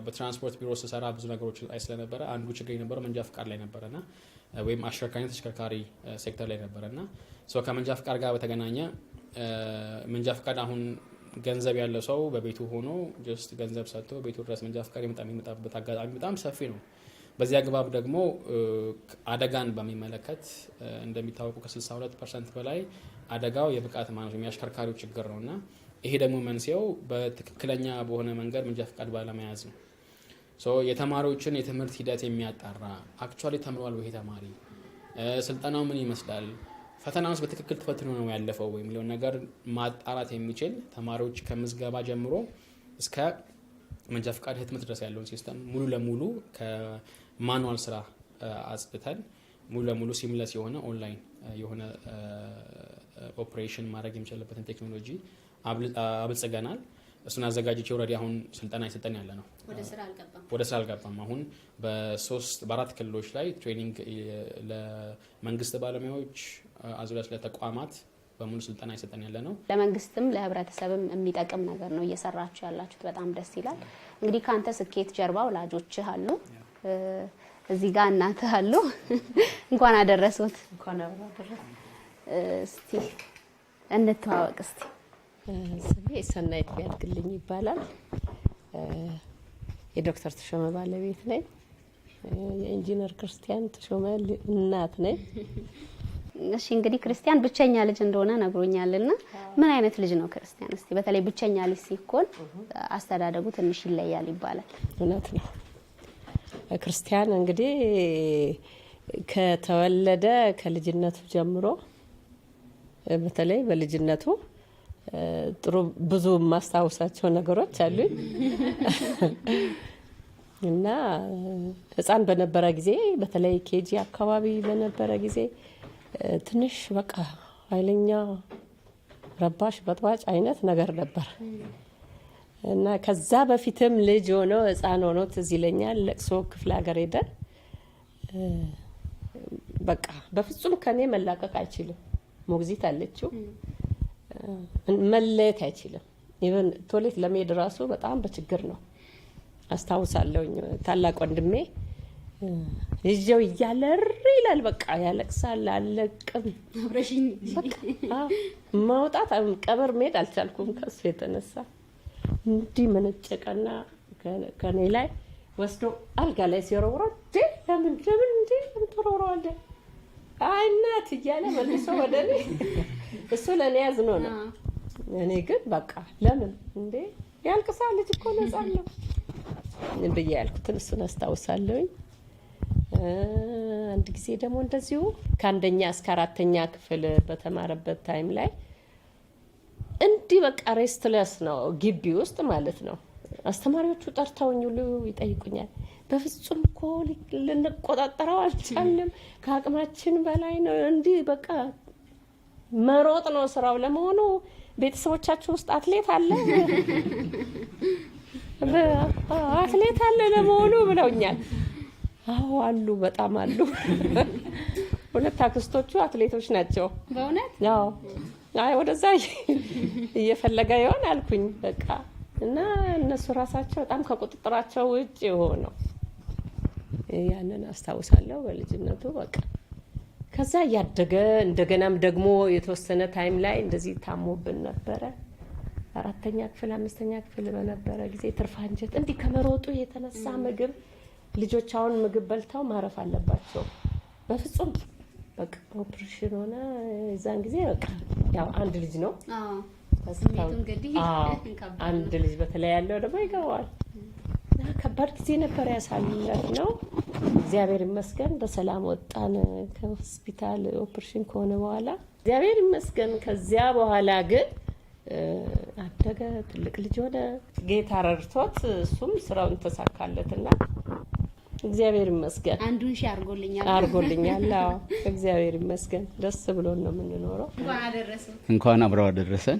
Speaker 4: በትራንስፖርት ቢሮ ስሰራ ብዙ ነገሮች ላይ ስለነበረ አንዱ ችግር የነበረው መንጃ ፍቃድ ላይ ነበረና ወይም አሽከርካሪና ተሽከርካሪ ሴክተር ላይ ነበረና ከመንጃ ፍቃድ ጋር በተገናኘ መንጃ ፍቃድ አሁን ገንዘብ ያለው ሰው በቤቱ ሆኖ ጀስት ገንዘብ ሰጥቶ ቤቱ ድረስ መንጃ ፍቃድ የሚመጣበት አጋጣሚ በጣም ሰፊ ነው። በዚህ አግባብ ደግሞ አደጋን በሚመለከት እንደሚታወቁ ከ62% በላይ አደጋው የብቃት ማነስ የሚያሽከርካሪው ችግር ነውና ይሄ ደግሞ መንስኤው በትክክለኛ በሆነ መንገድ መንጃ ፍቃድ ባለመያዝ ነው። የተማሪዎችን የትምህርት ሂደት የሚያጣራ አክቹአሊ ተምሯል ወይ ተማሪ፣ ስልጠናው ምን ይመስላል፣ ፈተናውስ በትክክል ተፈትኖ ነው ያለፈው ወይ የሚለውን ነገር ማጣራት የሚችል ተማሪዎች ከምዝገባ ጀምሮ እስከ መንጃ ፍቃድ ህትመት ድረስ ያለውን ሲስተም ሙሉ ለሙሉ ከማኑዋል ስራ አጽድተን ሙሉ ለሙሉ ሲምለስ የሆነ ኦንላይን የሆነ ኦፕሬሽን ማድረግ የሚችልበትን ቴክኖሎጂ አብልጽገናል። እሱን አዘጋጅቼ ኦልሬዲ አሁን ስልጠና ይሰጠን ያለ ነው። ወደ ስራ አልገባም። አሁን በ4 ክልሎች ላይ ትሬኒንግ ለመንግስት ባለሙያዎች አዙሪያ ለተቋማት በሙሉ ስልጠና ይሰጠን ያለ ነው።
Speaker 3: ለመንግስትም ለህብረተሰብም የሚጠቅም ነገር ነው እየሰራችሁ ያላችሁት። በጣም ደስ ይላል። እንግዲህ ካንተ ስኬት ጀርባ ወላጆችህ አሉ፣ እዚህ ጋር እናትህ አሉ። እንኳን አደረሱት።
Speaker 7: እንኳን አደረሰ።
Speaker 3: እስቲ እንተዋወቅ እስቲ።
Speaker 7: ስሜ ሰናይት ቢያድግልኝ ይባላል። የዶክተር ተሾመ ባለቤት ነኝ። የኢንጂነር ክርስቲያን ተሾመ እናት ነኝ።
Speaker 3: እሺ እንግዲህ ክርስቲያን ብቸኛ ልጅ እንደሆነ ነግሮኛልና ምን አይነት ልጅ ነው ክርስቲያን? እስቲ በተለይ ብቸኛ ልጅ ሲኮን አስተዳደጉ ትንሽ ይለያል ይባላል።
Speaker 7: እውነት ነው። ክርስቲያን እንግዲህ ከተወለደ ከልጅነቱ ጀምሮ በተለይ በልጅነቱ ጥሩ ብዙ ማስታወሳቸው ነገሮች አሉኝ እና ህፃን በነበረ ጊዜ በተለይ ኬጂ አካባቢ በነበረ ጊዜ ትንሽ በቃ ኃይለኛ ረባሽ በጥባጭ አይነት ነገር ነበር እና ከዛ በፊትም ልጅ ሆኖ ህፃን ሆኖ ትዝ ይለኛል ለቅሶ ክፍለ ሀገር ሄደን በቃ በፍጹም ከኔ መላቀቅ አይችልም። ሞግዚት አለችው መለየት አይችልም። ኢቨን ቶሌት ለመሄድ ራሱ በጣም በችግር ነው። አስታውሳለሁኝ ታላቅ ወንድሜ ይዤው እያለ እሪ ይላል። በቃ ያለቅሳል። አለቅም
Speaker 3: አብረሽኝ
Speaker 7: ማውጣት ቀብር መሄድ አልቻልኩም ከሱ የተነሳ እንዲህ መነጨቀና ከኔ ላይ ወስዶ አልጋ ላይ ሲወረውረው ለምን ትወረውረዋለህ? አይ እናት እያለ መልሶ ወደ እኔ እሱ ለእኔ ያዝኖ ነው። እኔ ግን በቃ ለምን እንዴ ያልቅሳል ልጅ እኮ ነፃለሁ ብዬ ያልኩትን እሱን አስታውሳለሁኝ። አንድ ጊዜ ደግሞ እንደዚሁ ከአንደኛ እስከ አራተኛ ክፍል በተማረበት ታይም ላይ እንዲህ በቃ ሬስትለስ ነው ግቢ ውስጥ ማለት ነው። አስተማሪዎቹ ጠርተውኝ ሁሉ ይጠይቁኛል። በፍጹም እኮ ልንቆጣጠረው አልቻልንም፣ ከአቅማችን በላይ ነው። እንዲህ በቃ መሮጥ ነው ስራው። ለመሆኑ ቤተሰቦቻችሁ ውስጥ አትሌት አለ አትሌት አለ ለመሆኑ ብለውኛል። አዎ አሉ፣ በጣም አሉ። ሁለት አክስቶቹ አትሌቶች ናቸው
Speaker 3: በእውነት።
Speaker 7: አዎ አይ ወደዛ እየፈለገ ይሆን አልኩኝ በቃ እና እነሱ ራሳቸው በጣም ከቁጥጥራቸው ውጭ የሆነው ያንን አስታውሳለሁ በልጅነቱ በቃ። ከዛ ያደገ እንደገናም ደግሞ የተወሰነ ታይም ላይ እንደዚህ ታሞብን ነበረ። አራተኛ ክፍል አምስተኛ ክፍል በነበረ ጊዜ ትርፍ አንጀት እንዲህ ከመሮጡ የተነሳ ምግብ ልጆች አሁን ምግብ በልተው ማረፍ አለባቸው። በፍጹም በቃ ኦፕሬሽን ሆነ። የዛን ጊዜ በቃ ያው አንድ ልጅ ነው
Speaker 3: ስሜቱ እንግዲህ
Speaker 7: አንድ ልጅ በተለይ ያለው ደግሞ ይገባዋል። ከባድ ጊዜ ነበር ያሳለፍነው። እግዚአብሔር ይመስገን በሰላም ወጣን ከሆስፒታል ኦፕሬሽን ከሆነ በኋላ እግዚአብሔር ይመስገን። ከዚያ በኋላ ግን አደገ፣ ትልቅ ልጅ ሆነ። ጌታ ረድቶት እሱም ስራውን ተሳካለትና እግዚአብሔር ይመስገን።
Speaker 3: አንዱን ሺ አርጎልኛል።
Speaker 7: አዎ እግዚአብሔር ይመስገን። ደስ ብሎን ነው የምንኖረው።
Speaker 3: እንኳን አደረሰ።
Speaker 6: እንኳን አብረው አደረሰን።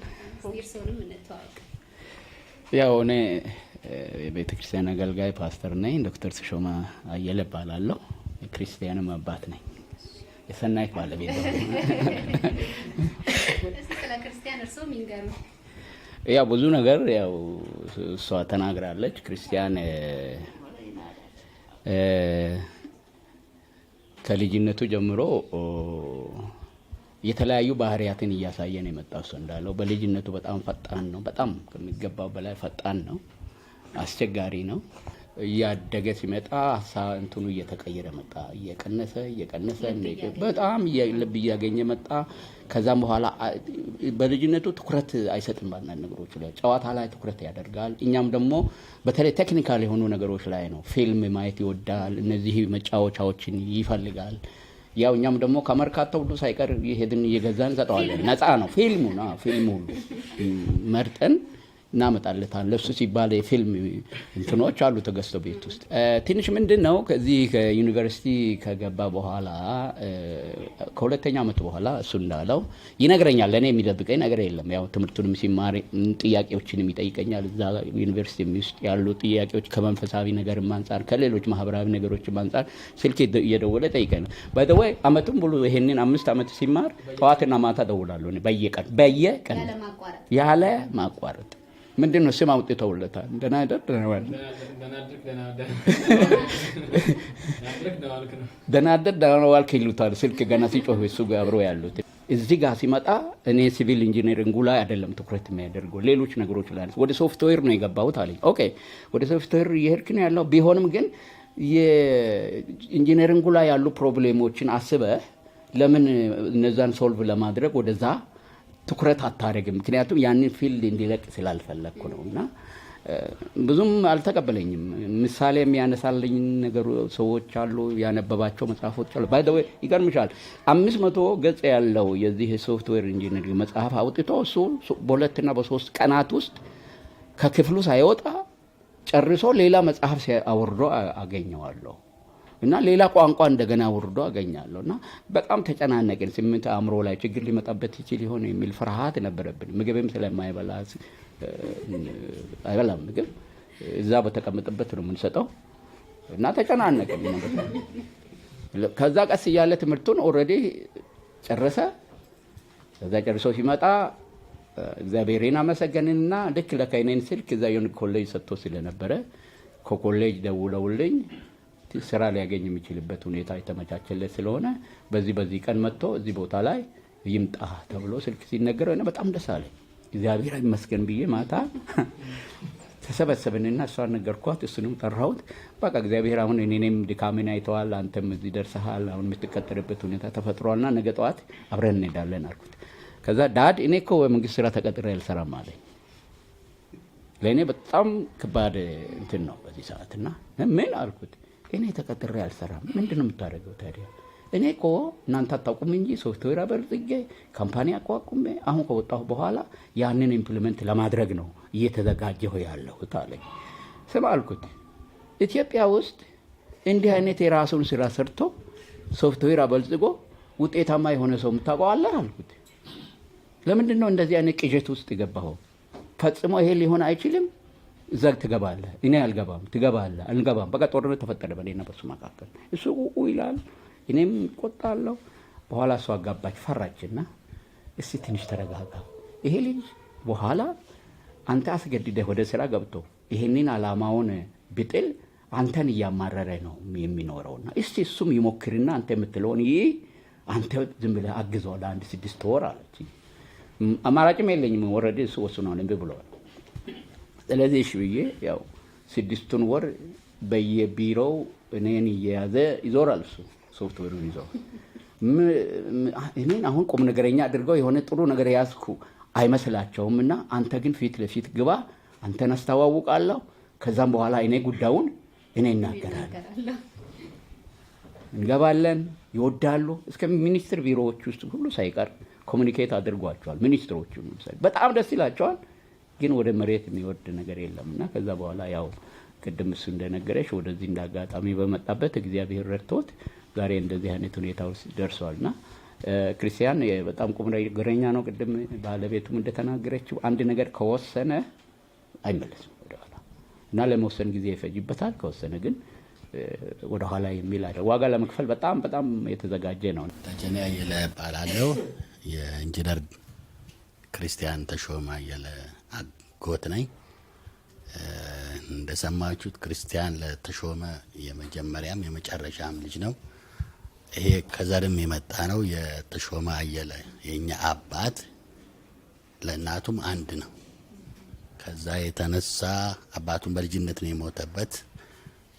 Speaker 3: እርሶንም እንተዋወቅ።
Speaker 6: ያው እኔ የቤተ ክርስቲያን አገልጋይ ፓስተር ነኝ። ዶክተር ተሾመ አየለ እባላለሁ። የክርስቲያንም አባት ነኝ። የሰናይት ባለቤት ነው።
Speaker 3: ስለ ክርስቲያን እርሶም ይንገሩ።
Speaker 6: ያው ብዙ ነገር ያው እሷ ተናግራለች። ክርስቲያን ከልጅነቱ ጀምሮ የተለያዩ ባህሪያትን እያሳየን የመጣው እሱ እንዳለው በልጅነቱ በጣም ፈጣን ነው። በጣም ከሚገባው በላይ ፈጣን ነው። አስቸጋሪ ነው። እያደገ ሲመጣ እንትኑ እየተቀየረ መጣ። እየቀነሰ በጣም ልብ እያገኘ መጣ። ከዛም በኋላ በልጅነቱ ትኩረት አይሰጥም ባንዳንድ ነገሮች ላይ፣ ጨዋታ ላይ ትኩረት ያደርጋል። እኛም ደግሞ በተለይ ቴክኒካል የሆኑ ነገሮች ላይ ነው። ፊልም ማየት ይወዳል። እነዚህ መጫወቻዎችን ይፈልጋል። ያው እኛም ደግሞ ከመርካቶ ሁሉ ሳይቀር ይሄድን እየገዛን እንሰጠዋለን። ነፃ ነው ፊልሙ ሁሉ መርጠን እናመጣለታል። ለሱ ሲባል የፊልም እንትኖች አሉ ተገዝተው ቤት ውስጥ። ትንሽ ምንድነው ከዚህ ከዩኒቨርሲቲ ከገባ በኋላ ከሁለተኛ ዓመት በኋላ እሱ እንዳለው ይነግረኛል። ለኔ የሚደብቀኝ ነገር የለም። ያው ትምህርቱንም ሲማር ጥያቄዎችንም ይጠይቀኛል። እዛ ዩኒቨርሲቲ ውስጥ ያሉ ጥያቄዎች ከመንፈሳዊ ነገርም አንፃር ከሌሎች ማህበራዊ ነገሮችም አንፃር ስልክ እየደወለ ይጠይቀኛል። ባይ ዘ ወይ አመቱን ሙሉ ይሄንን 5 ዓመት ሲማር ጠዋትና ማታ ደውላለሁ በየቀን ያለ ማቋረጥ። ምንድነው ስም አውጥተውለታል። ደህና አይደል? ደህና ዋልክ ይሉታል። ስልክ ገና ሲጮህ እሱ ጋር አብረው ያሉት እዚህ ጋር ሲመጣ እኔ ሲቪል ኢንጂነሪንግ ላይ አይደለም ትኩረት የሚያደርገው ሌሎች ነገሮች ላይ ወደ ሶፍትዌር ነው የገባሁት አለኝ። ኦኬ ወደ ሶፍትዌር እየሄድክ ነው ያለው። ቢሆንም ግን የኢንጂነሪንጉ ላይ ያሉ ፕሮብሌሞችን አስበህ ለምን እነዛን ሶልቭ ለማድረግ ወደዛ ትኩረት አታደርግም? ምክንያቱም ያንን ፊልድ እንዲለቅ ስላልፈለግኩ ነው። እና ብዙም አልተቀበለኝም። ምሳሌ የሚያነሳልኝ ነገሩ ሰዎች አሉ፣ ያነበባቸው መጽሐፎች አሉ። ባይ ዘ ወይ ይገርምሻል 500 ገጽ ያለው የዚህ ሶፍትዌር ኢንጂነሪንግ መጽሐፍ አውጥቶ እሱ በ2 እና በ3 ቀናት ውስጥ ከክፍሉ ሳይወጣ ጨርሶ ሌላ መጽሐፍ አውርዶ አገኘዋለሁ እና ሌላ ቋንቋ እንደገና አውርዶ አገኛለሁ። እና በጣም ተጨናነቅን። ስሜት አእምሮ ላይ ችግር ሊመጣበት ይችል ይሆን የሚል ፍርሃት ነበረብን። ምግብም ስለማይበላ አይበላም ምግብ እዛ በተቀመጠበት ነው የምንሰጠው እና ተጨናነቅን። ከዛ ቀስ እያለ ትምህርቱን ኦልሬዲ ጨረሰ። ከዛ ጨርሶ ሲመጣ እግዚአብሔርን አመሰገንንና ልክ ለካይኔን ስልክ እዛ የሆነ ኮሌጅ ሰጥቶ ስለነበረ ከኮሌጅ ደውለውልኝ ስራ ሊያገኝ የሚችልበት ሁኔታ የተመቻቸለት ስለሆነ በዚህ ቀን መጥቶ እዚህ ቦታ ላይ ይምጣ ተብሎ ስልክ ሲነገረው እኔ በጣም ደስ አለኝ። እግዚአብሔር ይመስገን ብዬ ማታ ተሰበሰብንና እሷን ነገርኳት፣ እሱንም ጠራሁት። በቃ እግዚአብሔር አሁን እኔንም ድካሜን አይተዋል፣ አንተም እዚህ ደርሰሃል፣ አሁን የምትቀጠርበት ሁኔታ ተፈጥሯልና ነገ ጠዋት አብረን እንሄዳለን አልኩት። ከዛ ዳድ እኔ እኮ በመንግስት ስራ ተቀጥሬ አልሰራም አለኝ። ለእኔ በጣም ከባድ እንትን ነው በዚህ ሰዓትና ምን አልኩት፣ እኔ ተቀጥሬ አልሰራም። ምንድን ነው የምታደርገው ታዲያ? እኔ እኮ እናንተ አታውቁም እንጂ ሶፍትዌር አበልጽጌ ካምፓኒ አቋቁሜ አሁን ከወጣሁ በኋላ ያንን ኢምፕሊመንት ለማድረግ ነው እየተዘጋጀሁ ያለሁት አለኝ። ስማ አልኩት፣ ኢትዮጵያ ውስጥ እንዲህ አይነት የራሱን ስራ ሰርቶ ሶፍትዌር አበልጽጎ ውጤታማ የሆነ ሰው የምታውቀዋለህ አልኩት። ለምንድን ነው እንደዚህ አይነት ቅዠት ውስጥ የገባኸው? ፈጽሞ ይሄ ሊሆን አይችልም። እዛ ትገባለህ፣ እኔ አልገባም፣ ትገባለህ፣ አልገባም። በቃ ጦርነት ተፈጠረ በእኔና በሱ መካከል። እሱ ይላል፣ እኔም ቆጣለሁ። በኋላ እሱ አጋባች፣ ፈራችና እስቲ ትንሽ ተረጋጋ፣ ይሄ ልጅ በኋላ አንተ አስገድደህ ወደ ስራ ገብቶ ይሄንን አላማውን ብጥል አንተን እያማረረ ነው የሚኖረውና እስቲ እሱም ይሞክርና አንተ የምትለውን ይህ አንተ ዝም ብለህ አግዘው ለአንድ 6 ወር አለች። አማራጭም የለኝም፣ ወረደ እሱ ወስኗል እንቢ ብለዋል። ስለዚህ እሺ ብዬ ያው 6 ወር በየቢሮው እኔን እየያዘ ይዞራል። እሱ ሶፍትዌሩን ይዞ እኔን አሁን ቁም ነገረኛ አድርገው የሆነ ጥሩ ነገር ያዝኩ አይመስላቸውምና አንተ ግን ፊት ለፊት ግባ፣ አንተን አስተዋውቃለሁ፣ ከዛም በኋላ እኔ ጉዳዩን እኔ እናገራለሁ። እንገባለን። ይወዳሉ። እስከ ሚኒስትር ቢሮዎች ውስጥ ሁሉ ሳይቀር ኮሙኒኬት አድርጓቸዋል። ሚኒስትሮቹ በጣም ደስ ይላቸዋል። ግን ወደ መሬት የሚወርድ ነገር የለምና ከዛ በኋላ ያው ቅድም እሱ እንደነገረሽ ወደዚህ እንዳጋጣሚ በመጣበት እግዚአብሔር ረድቶት ዛሬ እንደዚህ አይነት ሁኔታ ውስጥ ደርሷልና ክርስቲያን በጣም ቁም ነገረኛ ነው። ቅድም ባለቤቱም እንደተናገረችው አንድ ነገር ከወሰነ አይመለስም ወደኋላ እና ለመወሰን ጊዜ ይፈጅበታል። ከወሰነ ግን ወደኋላ የሚል አይደል፣ ዋጋ ለመክፈል በጣም የተዘጋጀ ነው።
Speaker 8: ተጀኔ አየለ እባላለሁ። የኢንጂነር ክርስቲያን ተሾመ አየለ አጎት ነኝ። እንደሰማችሁት ክርስቲያን ለተሾመ የመጀመሪያም የመጨረሻም ልጅ ነው። ይሄ ከዘርም የመጣ ነው። የተሾመ አየለ የኛ አባት ለእናቱም አንድ ነው። ከዛ የተነሳ አባቱን በልጅነት ነው የሞተበት።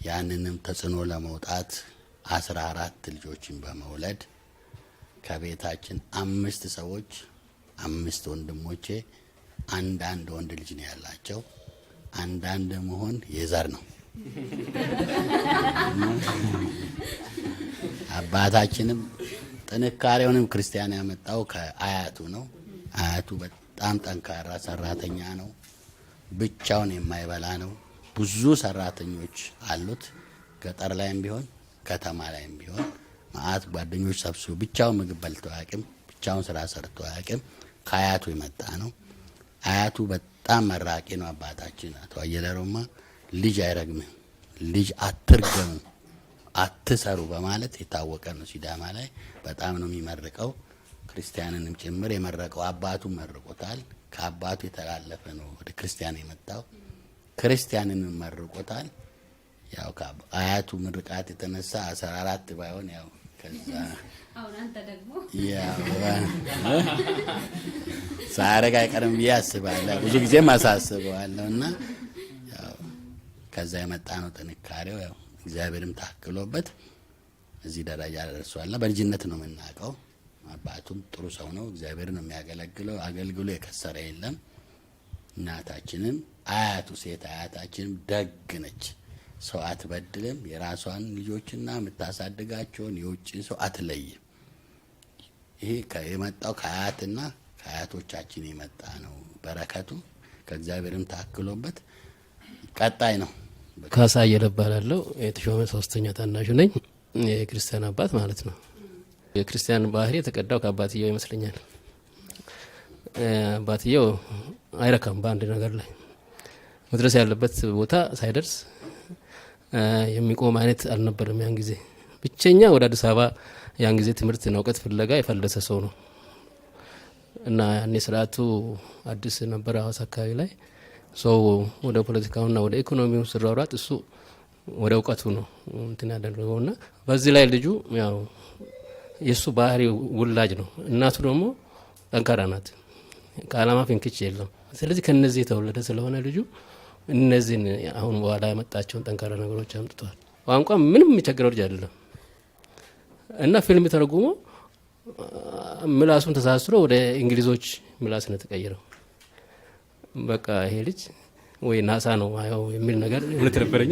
Speaker 8: ያንንም ተጽዕኖ ለመውጣት 14 ልጆችን በመውለድ ከቤታችን 5 ሰዎች 5 ወንድሞቼ አንዳንድ ወንድ ልጅ ነው ያላቸው። አንዳንድ መሆን የዘር ነው። አባታችንም ጥንካሬውንም ክርስቲያን ያመጣው ከአያቱ ነው። አያቱ በጣም ጠንካራ ሰራተኛ ነው። ብቻውን የማይበላ ነው። ብዙ ሰራተኞች አሉት። ገጠር ላይም ቢሆን ከተማ ላይም ቢሆን ማአት ጓደኞች ሰብስቦ ብቻውን ምግብ በልቶ አያውቅም። ብቻውን ስራ ሰርቶ አያውቅም። ከአያቱ የመጣ ነው። አያቱ በጣም መራቂ ነው። አባታችን አቶ አየለ ሮማ ልጅ አይረግምም፣ ልጅ አትርገሙ፣ አትሰሩ በማለት የታወቀ ነው። ሲዳማ ላይ በጣም ነው የሚመርቀው። ክርስቲያንንም ጭምር የመረቀው አባቱ መርቆታል። ከአባቱ የተላለፈ ነው ወደ ክርስቲያን የመጣው። ክርስቲያንን መርቆታል። ያው ከአያቱ ምርቃት የተነሳ 14 ባይሆን ያው ከዛ
Speaker 5: አሁን አንተ ደግሞ
Speaker 8: ያው ሳያረግ አይቀርም ብዬ አስባለሁ። ብዙ ጊዜም አሳስበዋለሁ እና ያው ከዛ የመጣ ነው ጥንካሬው። ያው እግዚአብሔርም ታክሎበት እዚህ ደረጃ ደርሷል። በልጅነት ነው የምናውቀው። አባቱም ጥሩ ሰው ነው። እግዚአብሔር ነው የሚያገለግለው። አገልግሎ የከሰረ የለም። እናታችንም ሴት አያታችንም ደግ ነች። ሰው አትበድልም። የራሷን ልጆችና የምታሳድጋቸውን የውጭ ሰው አትለይም። ይሄ የመጣው ከአያትና ከአያቶቻችን የመጣ ነው። በረከቱ ከእግዚአብሔርም ታክሎበት ቀጣይ ነው።
Speaker 9: ካሳ እየለባላለሁ የተሾመ 3ኛ ታናሹ ነኝ። የክርስቲያን አባት ማለት ነው። የክርስቲያን ባህሪ የተቀዳው ከአባትየው ይመስለኛል። አባትየው አይረካም በአንድ ነገር ላይ መድረስ ያለበት ቦታ ሳይደርስ የሚቆም አይነት አልነበረም። ያን ጊዜ ብቸኛ ወደ አዲስ አበባ ያን ጊዜ ትምህርትና እውቀት ፍለጋ የፈለሰ ሰው ነው እና ያኔ ስርዓቱ አዲስ ነበር ሐዋሳ አካባቢ ላይ። ሰው ወደ ፖለቲካውና ወደ ኢኮኖሚው ሲሯሯጥ እሱ ወደ እውቀቱ ነው እንትን ያደረገውና በዚህ ላይ ልጁ ያው የሱ ባህሪ ውላጅ ነው። እናቱ ደግሞ ጠንካራ ናት። ከዓላማ ፍንክች የለም። ስለዚህ ከነዚህ የተወለደ ስለሆነ ልጁ እነዚህን አሁን በኋላ ያመጣቸውን ጠንካራ ነገሮች አምጥቷል። ቋንቋ ምንም የሚቸግረው ልጅ አይደለም እና ፊልም ተረጉሞ ምላሱን ተሳስሮ ወደ እንግሊዞች ምላስ ነው ተቀይረው። በቃ ይሄ ልጅ ወይ ናሳ ነው ያው የሚል ነገር እውነት ነበረኝ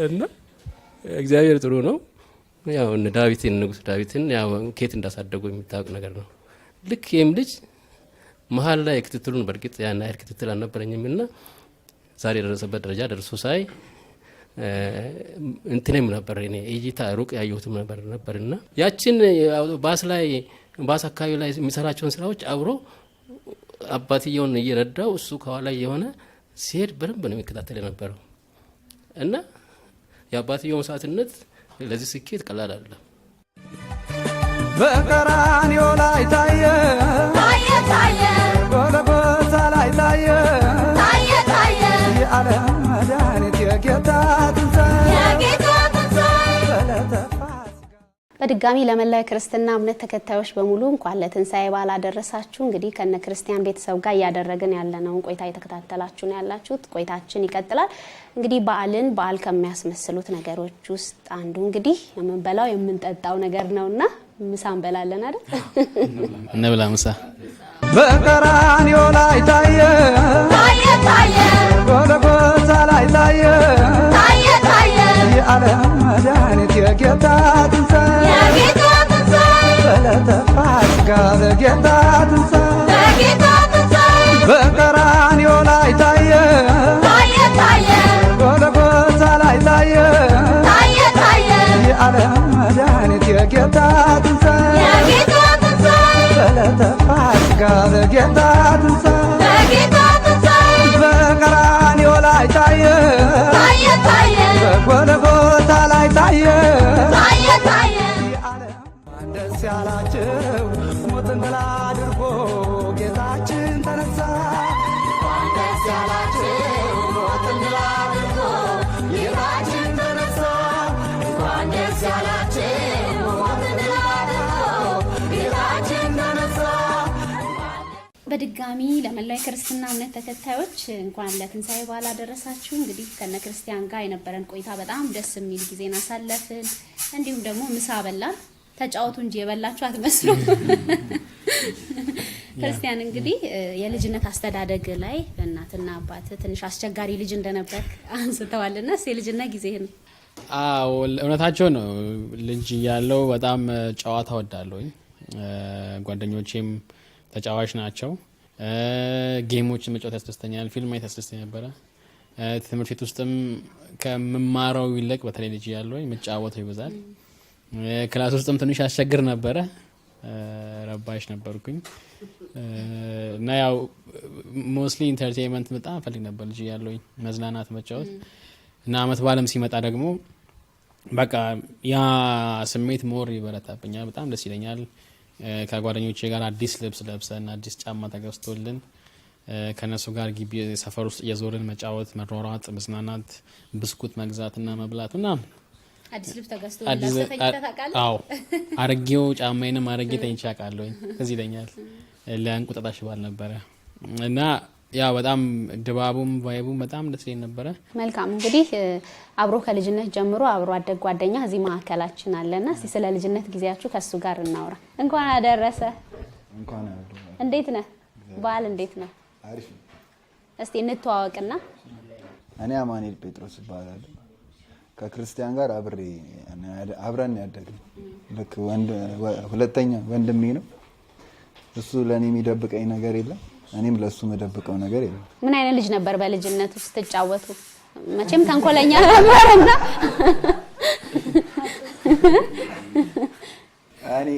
Speaker 9: እና እግዚአብሔር ጥሩ ነው። ያው እነ ዳዊትን ንጉስ ዳዊትን ያው ኬት እንዳሳደጉ የሚታወቅ ነገር ነው። ልክ ይህም ልጅ መሀል ላይ ክትትሉን በርግጥ ያን አይር ክትትል አልነበረኝምና ዛሬ የደረሰበት ደረጃ ደርሶ ሳይ እንትንም ነበር እኔ እይታ ሩቅ ያየሁትም ነበርና ያችን ባስ አካባቢ ላይ የሚሰራቸውን ስራዎች አብሮ አባትየውን እየረዳው እሱ ከኋላ የሆነ ሲሄድ በደንብ ነው የሚከታተል የነበረው እና የአባትየው መስዋዕትነት ለዚህ ስኬት ቀላል አይደለም።
Speaker 1: በቀራንዮ ላይ ታየ
Speaker 2: ታየ ታየ
Speaker 1: ጎልጎታ ላይ ታየ
Speaker 2: ታየ ታየ
Speaker 1: የዓለም መድኃኒት የጌታ ትንሣኤ
Speaker 2: የጌታ ትንሣኤ
Speaker 1: በዕለተ ፋሲካ።
Speaker 3: በድጋሚ ለመላው የክርስትና እምነት ተከታዮች በሙሉ እንኳን ለትንሣኤ በዓል አደረሳችሁ። እንግዲህ ከነ ክርስቲያን ቤተሰብ ጋር እያደረግን ያለነውን ቆይታ እየተከታተላችሁ ነው ያላችሁት። ቆይታችን ይቀጥላል። እንግዲህ በዓል ከሚያስመስሉት ነገሮች ውስጥ አንዱ እንግዲህ የምንበላው የምንጠጣው ነገር ነውና ምሳ እንበላለን አይደል?
Speaker 4: እንብላ ምሳ።
Speaker 1: በቀራንዮ ላይ ታየ
Speaker 2: ታየ ታየ
Speaker 1: ጎልጎታ ላይ ታየ
Speaker 2: ታየ ታየ
Speaker 1: የዓለም መድኃኒት የጌታ ትንሣኤ
Speaker 2: የጌታ ትንሣኤ
Speaker 1: በዕለተ ፋሲካ በጌታ ትንሣኤ
Speaker 2: የጌታ ትንሣኤ
Speaker 1: በቀራንዮ ላይ ታየ
Speaker 2: ታየ ታየ
Speaker 1: ጎልጎታ ላይ ታየ
Speaker 2: ታየ ታየ
Speaker 1: የዓለም መድኃኒት የጌታ ትንሣኤ
Speaker 2: የጌታ ትንሣኤ
Speaker 1: በዕለተ ፋሲካ በጌታ ትንሣኤ
Speaker 2: የጌታ ትንሣኤ
Speaker 1: በቀራንዮ ላይ ታየ
Speaker 2: ታየ ታየ
Speaker 1: በጎልጎታ ላይ ታየ
Speaker 2: ታየ ታየ
Speaker 1: ደስ ያላቸው ሞትን ድል አድርጎ ጌታችን ተነሳ። ደስ ያላቸው ሞትን ድል አድርጎ ጌታችን ተነሳ። እንኳን ደስ ያላቸው ሞትን ድል አድርጎ ጌታችን ተነሳ።
Speaker 3: በድጋሚ ለመላው የክርስትና እምነት ተከታዮች እንኳን ለትንሣኤ በዓል አደረሳችሁ። እንግዲህ ከነ ክርስቲያን ጋር የነበረን ቆይታ በጣም ደስ የሚል ጊዜን አሳለፍን። እንዲሁም ደግሞ ምሳ በላን። ተጫወቱ እንጂ የበላችሁ አትመስሉ። ክርስቲያን እንግዲህ የልጅነት አስተዳደግ ላይ በእናትና አባት ትንሽ አስቸጋሪ ልጅ እንደነበር አንስተዋልና የልጅነት ጊዜህን።
Speaker 4: አዎ እውነታቸው ነው። ልጅ ያለው በጣም ጨዋታ ወዳለሁኝ። ጓደኞቼም ተጫዋች ናቸው። ጌሞችን መጫወት ያስደስተኛል። ፊልም ማየት ያስደስተኝ ነበረ። ትምህርት ቤት ውስጥም ከምማረው ይልቅ በተለይ ልጅ ያለው የምጫወተው ይበዛል። ክላስ ውስጥም ትንሽ ያስቸግር ነበረ። ረባሽ ነበርኩኝ እና ያው ሞስትሊ ኢንተርቴይንመንት በጣም ፈልግ ነበር ልጅ ያለውኝ መዝናናት፣ መጫወት እና አመት በዓለም ሲመጣ ደግሞ በቃ ያ ስሜት ሞር ይበረታብኛል። በጣም ደስ ይለኛል። ከጓደኞቼ ጋር አዲስ ልብስ ለብሰን አዲስ ጫማ ተገዝቶልን ከነሱ ጋር ግቢ ሰፈር ውስጥ እየዞርን መጫወት፣ መሯሯጥ፣ መዝናናት፣ ብስኩት መግዛትና መብላትና
Speaker 3: አዲስ ልብስ ተገዝቶ ታውቃለህ?
Speaker 4: አዎ አርጌው ጫማዬንም አርጌ ተኝቼ አውቃለሁ። ከዚህ ይለኛል። ለእንቁጣጣሽ በዓል ነበረ እና ያው በጣም ድባቡም ቫይቡም በጣም ደስ ይል ነበረ።
Speaker 3: መልካም እንግዲህ አብሮ ከልጅነት ጀምሮ አብሮ አደግ ጓደኛ እዚህ ማዕከላችን አለና እስቲ ስለ ልጅነት ጊዜያችሁ ከሱ ጋር እናውራ። እንኳን አደረሰ።
Speaker 10: እንኳን አደረሰ።
Speaker 3: እንዴት ነህ? በዓል እንዴት ነው?
Speaker 10: አሪፍ።
Speaker 3: እስቲ እንተዋወቅና።
Speaker 10: እኔ አማኑኤል ጴጥሮስ እባላለሁ። ከክርስቲያን ጋር አብረን ያደግን ልክ ሁለተኛ ወንድሜ ነው። እሱ ለኔ የሚደብቀኝ ነገር የለም፣ እኔም ለሱ መደብቀው ነገር የለም።
Speaker 3: ምን አይነት ልጅ ነበር በልጅነት ውስጥ ተጫወቱ? መቼም ተንኮለኛ ነበርና
Speaker 10: እኔ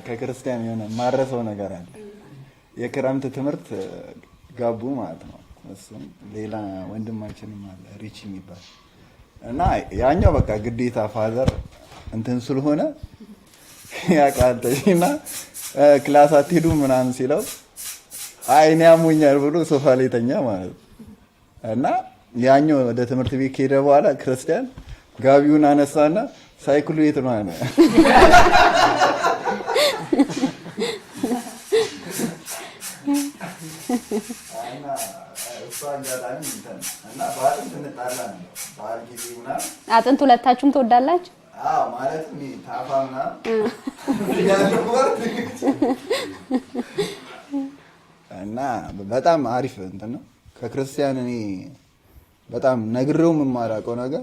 Speaker 10: ከክርስቲያን የሆነ ማረሰው ነገር አለ። የክረምት ትምህርት ጋቡ ማለት ነው። እሱም ሌላ ወንድማችንም አለ ሪቺ የሚባል እና ያኛው በቃ ግዴታ ፋዘር እንትን ስለሆነ ያቃልተሽና ክላስ አትሄዱ ምናምን ሲለው አይኔ ያሙኛል ብሎ ሶፋ ላይ ተኛ ማለት ነው። እና ያኛው ወደ ትምህርት ቤት ከሄደ በኋላ ክርስቲያን ጋቢውን አነሳና ሳይክሉ የት ነው አለ። እና እሷ አጋጣሚ እና በአጥንት እንጣላለን። በዓል ጊዜ ምናምን
Speaker 3: አጥንት ሁለታችሁም ትወዳላችሁ?
Speaker 10: አዎ ማለትም ታፋምና እና በጣም አሪፍ እንትን ነው። ከክርስቲያን እኔ በጣም ነግሬው የማላውቀው ነገር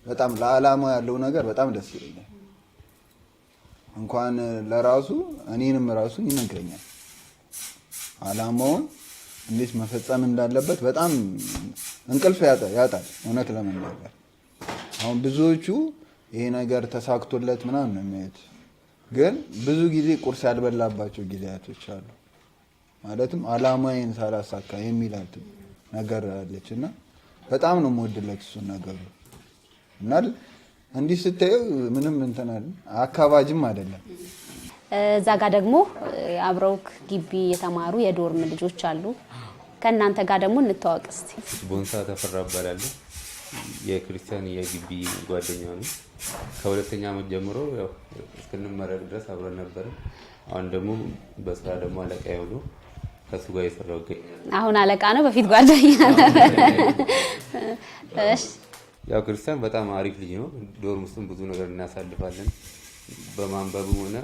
Speaker 10: በጣም ለዓላማ ያለው ነገር በጣም ደስ ይለኛል። እንኳን ለራሱ እኔንም ራሱ ይነግረኛል። ዓላማውን እንዴት መፈጸም እንዳለበት በጣም እንቅልፍ ያጣል እውነት ለመናገር። አሁን ብዙዎቹ ይሄ ነገር ተሳክቶለት ምናምን ነው የሚያዩት፣ ግን ብዙ ጊዜ ቁርስ ያልበላባቸው ጊዜያቶች አሉ። ማለትም ዓላማዬን ሳላሳካ የሚላት ነገር አለች እና በጣም ነው የምወድለት እሱን ነገር እና እንዲህ ስታየው ምንም እንትን አካባጅም አይደለም።
Speaker 3: እዛ ጋር ደግሞ አብረው ግቢ የተማሩ የዶርም ልጆች አሉ። ከእናንተ ጋር ደግሞ እንተዋወቅ እስቲ።
Speaker 11: ቦንሳ ተፈራ እባላለሁ። የክርስቲያን የግቢ ጓደኛው ነው። ከሁለተኛ ዓመት ጀምሮ ያው እስክንመረቅ ድረስ አብረን ነበር። አሁን ደግሞ በስራ ደግሞ አለቃ ሆኖ ከሱ ጋር እየሰራሁ እገኛለሁ።
Speaker 3: አሁን አለቃ ነው፣ በፊት ጓደኛ ነበር። እሺ
Speaker 11: ያው ክርስቲያን በጣም አሪፍ ልጅ ነው። ዶርም ውስጥም ብዙ ነገር እናሳልፋለን። በማንበብም ሆነ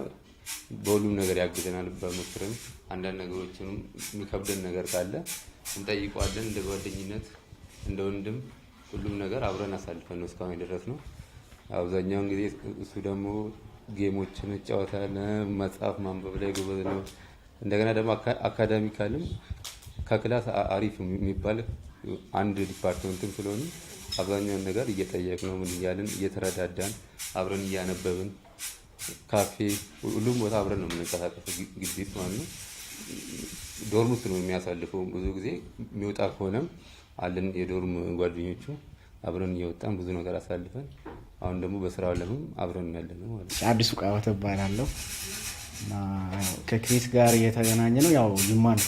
Speaker 11: በሁሉም ነገር ያግዘናል። በምክርም አንዳንድ ነገሮችንም የሚከብደን ነገር ካለ እንጠይቀዋለን። እንደ ጓደኝነት እንደ ወንድም ሁሉም ነገር አብረን አሳልፈን ነው እስካሁን የደረስነው። አብዛኛውን ጊዜ እሱ ደግሞ ጌሞችን ይጫወታል፣ መጽሐፍ ማንበብ ላይ ጎበዝ ነው። እንደገና ደግሞ አካዳሚካልም ከክላስ አሪፍ የሚባል አንድ ዲፓርትመንትም ስለሆነ አብዛኛውን ነገር እየጠየቅነው ምን እያልን እየተረዳዳን አብረን እያነበብን ካፌ ሁሉም ቦታ አብረን ነው የምንንቀሳቀሰው። ግቢ ውስጥ ማለት ነው። ዶርም ውስጥ ነው የሚያሳልፈው። ብዙ ጊዜ የሚወጣ ከሆነም አለን የዶርም ጓደኞቹ አብረን እየወጣን ብዙ ነገር አሳልፈን አሁን ደግሞ በስራው ዓለምም አብረን ያለነው ማለት ነው።
Speaker 12: አዲሱ ቃወት እባላለሁ እና ከክሪስ ጋር እየተገናኘ ነው ያው ጅማ ነው።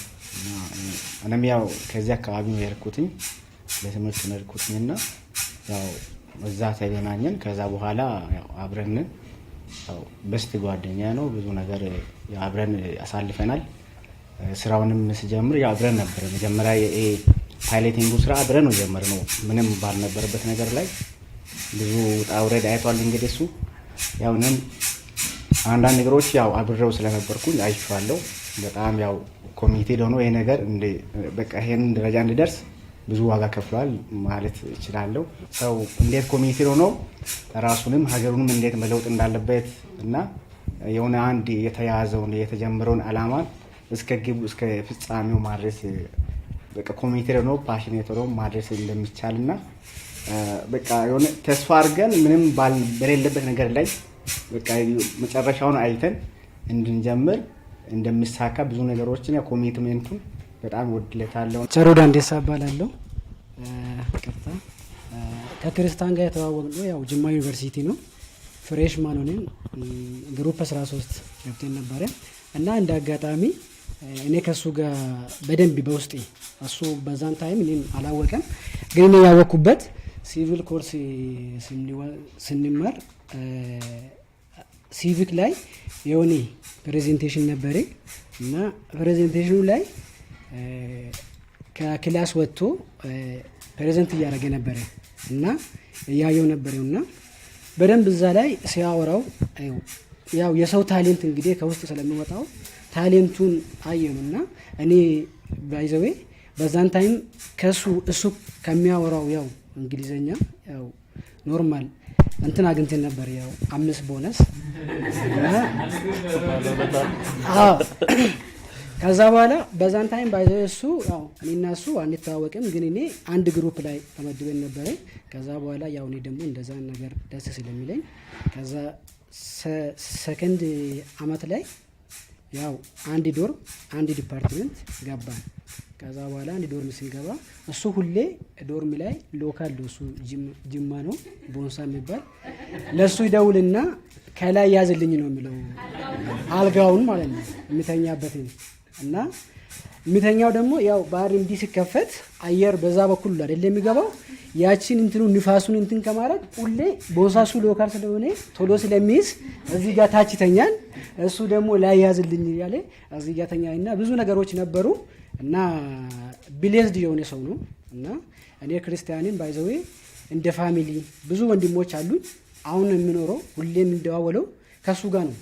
Speaker 12: እኔም ያው ከዚህ አካባቢ ነው የሄድኩትኝ ለትምህርት ነው የሄድኩትኝና ያው እዛ ተገናኘን። ከዛ በኋላ ያው አብረን ያው በስት ጓደኛ ነው። ብዙ ነገር አብረን አሳልፈናል። ስራውንም ስጀምር ያው አብረን ነበር። መጀመሪያ ፓይለቲንጉ ስራ አብረን ነው ጀመርነው። ምንም ባልነበረበት ነገር ላይ ብዙ ውጣ ውረድ አይቷል። እንግዲህ እሱ ያው እኔም አንዳንድ ነገሮች ያው አብሬው ስለነበርኩኝ አይቼዋለሁ። በጣም ያው ኮሚቴድ ሆኖ ይሄ ነገር በቃ ይሄን ደረጃ እንዲደርስ ብዙ ዋጋ ከፍሏል ማለት እችላለሁ። ሰው እንዴት ኮሚቴድ ሆኖ ራሱንም ሀገሩንም እንዴት መለውጥ እንዳለበት እና የሆነ አንድ የተያዘውን የተጀመረውን ዓላማን እስከ ግቡ እስከ ፍጻሜው ማድረስ በቃ ኮሚቴድ ሆኖ ፓሽኔት ሆኖ ማድረስ እንደሚቻልና በቃ የሆነ ተስፋ አድርገን ምንም በሌለበት ነገር ላይ በቃ መጨረሻውን አይተን እንድንጀምር እንደሚሳካ ብዙ ነገሮችን ያ ኮሚትመንቱን በጣም ወድለታለሁ።
Speaker 13: ቸሮ ዳንዴሳ እባላለሁ። ቀጥታ ከክርስቲያን ጋር የተዋወቅነው ያው ጅማ ዩኒቨርሲቲ ነው። ፍሬሽማን ሆነን ግሩፕ 13 ገብተን ነበረ እና እንደ አጋጣሚ እኔ ከሱ ጋር በደንብ በውስጤ እሱ በዛን ታይም እኔን አላወቀም፣ ግን እኔ ያወቅኩበት ሲቪል ኮርስ ስንማር ሲቪክ ላይ የሆነ ፕሬዘንቴሽን ነበረ እና ፕሬዘንቴሽኑ ላይ ከክላስ ወጥቶ ፕሬዘንት እያደረገ ነበረ እና እያየው ነበረውና በደንብ እዛ ላይ ሲያወራው ያው የሰው ታሌንት እንግዲህ ከውስጥ ስለሚወጣው ታሌንቱን አየውና እኔ ባይዘዌ በዛን ታይም እሱ ከሚያወራው ያው እንግሊዘኛ ያው ኖርማል እንትን አግኝተን ነበር ያው 5 ቦነስ ከዛ በኋላ በዛን ታይም ባይዘዌ እሱ ያው እኔና እሱ አንተዋወቅም፣ ግን እኔ አንድ ግሩፕ ላይ ተመድበን ነበረ። ከዛ በኋላ ያው እኔ ደግሞ እንደዛ ነገር ደስ ስለሚለኝ ከዛ ሰከንድ አመት ላይ ያው አንድ ዶርም አንድ ዲፓርትመንት ገባን። ከዛ በኋላ አንድ ዶርም ስንገባ እሱ ሁሌ ዶርም ላይ ሎካል እሱ ጅማ ነው ቦንሳ የሚባል ለሱ ይደውልና ከላይ ያዝልኝ ነው የሚለው አልጋውን ማለት ነው የሚተኛበትን እና የሚተኛው ደግሞ ያው ባር እንዲህ ሲከፈት አየር በዛ በኩል አይደል የሚገባው ያቺን እንትኑ ንፋሱን እንትን ከማድረግ ሁሌ ቦንሳሱ ሎካል ስለሆነ ቶሎ ስለሚይዝ እዚህ ጋር ታች ይተኛል፣ እሱ ደግሞ ላይ ያዝልኝ ያለ እዚህ ጋር ተኛና ብዙ ነገሮች ነበሩ እና ብሌስድ የሆነ ሰው ነው እና እኔ ክርስቲያንን ባይዘዌ እንደ ፋሚሊ ብዙ ወንድሞች አሉኝ። አሁን የምኖረው ሁሌም እንደዋወለው ከሱ ጋር ነው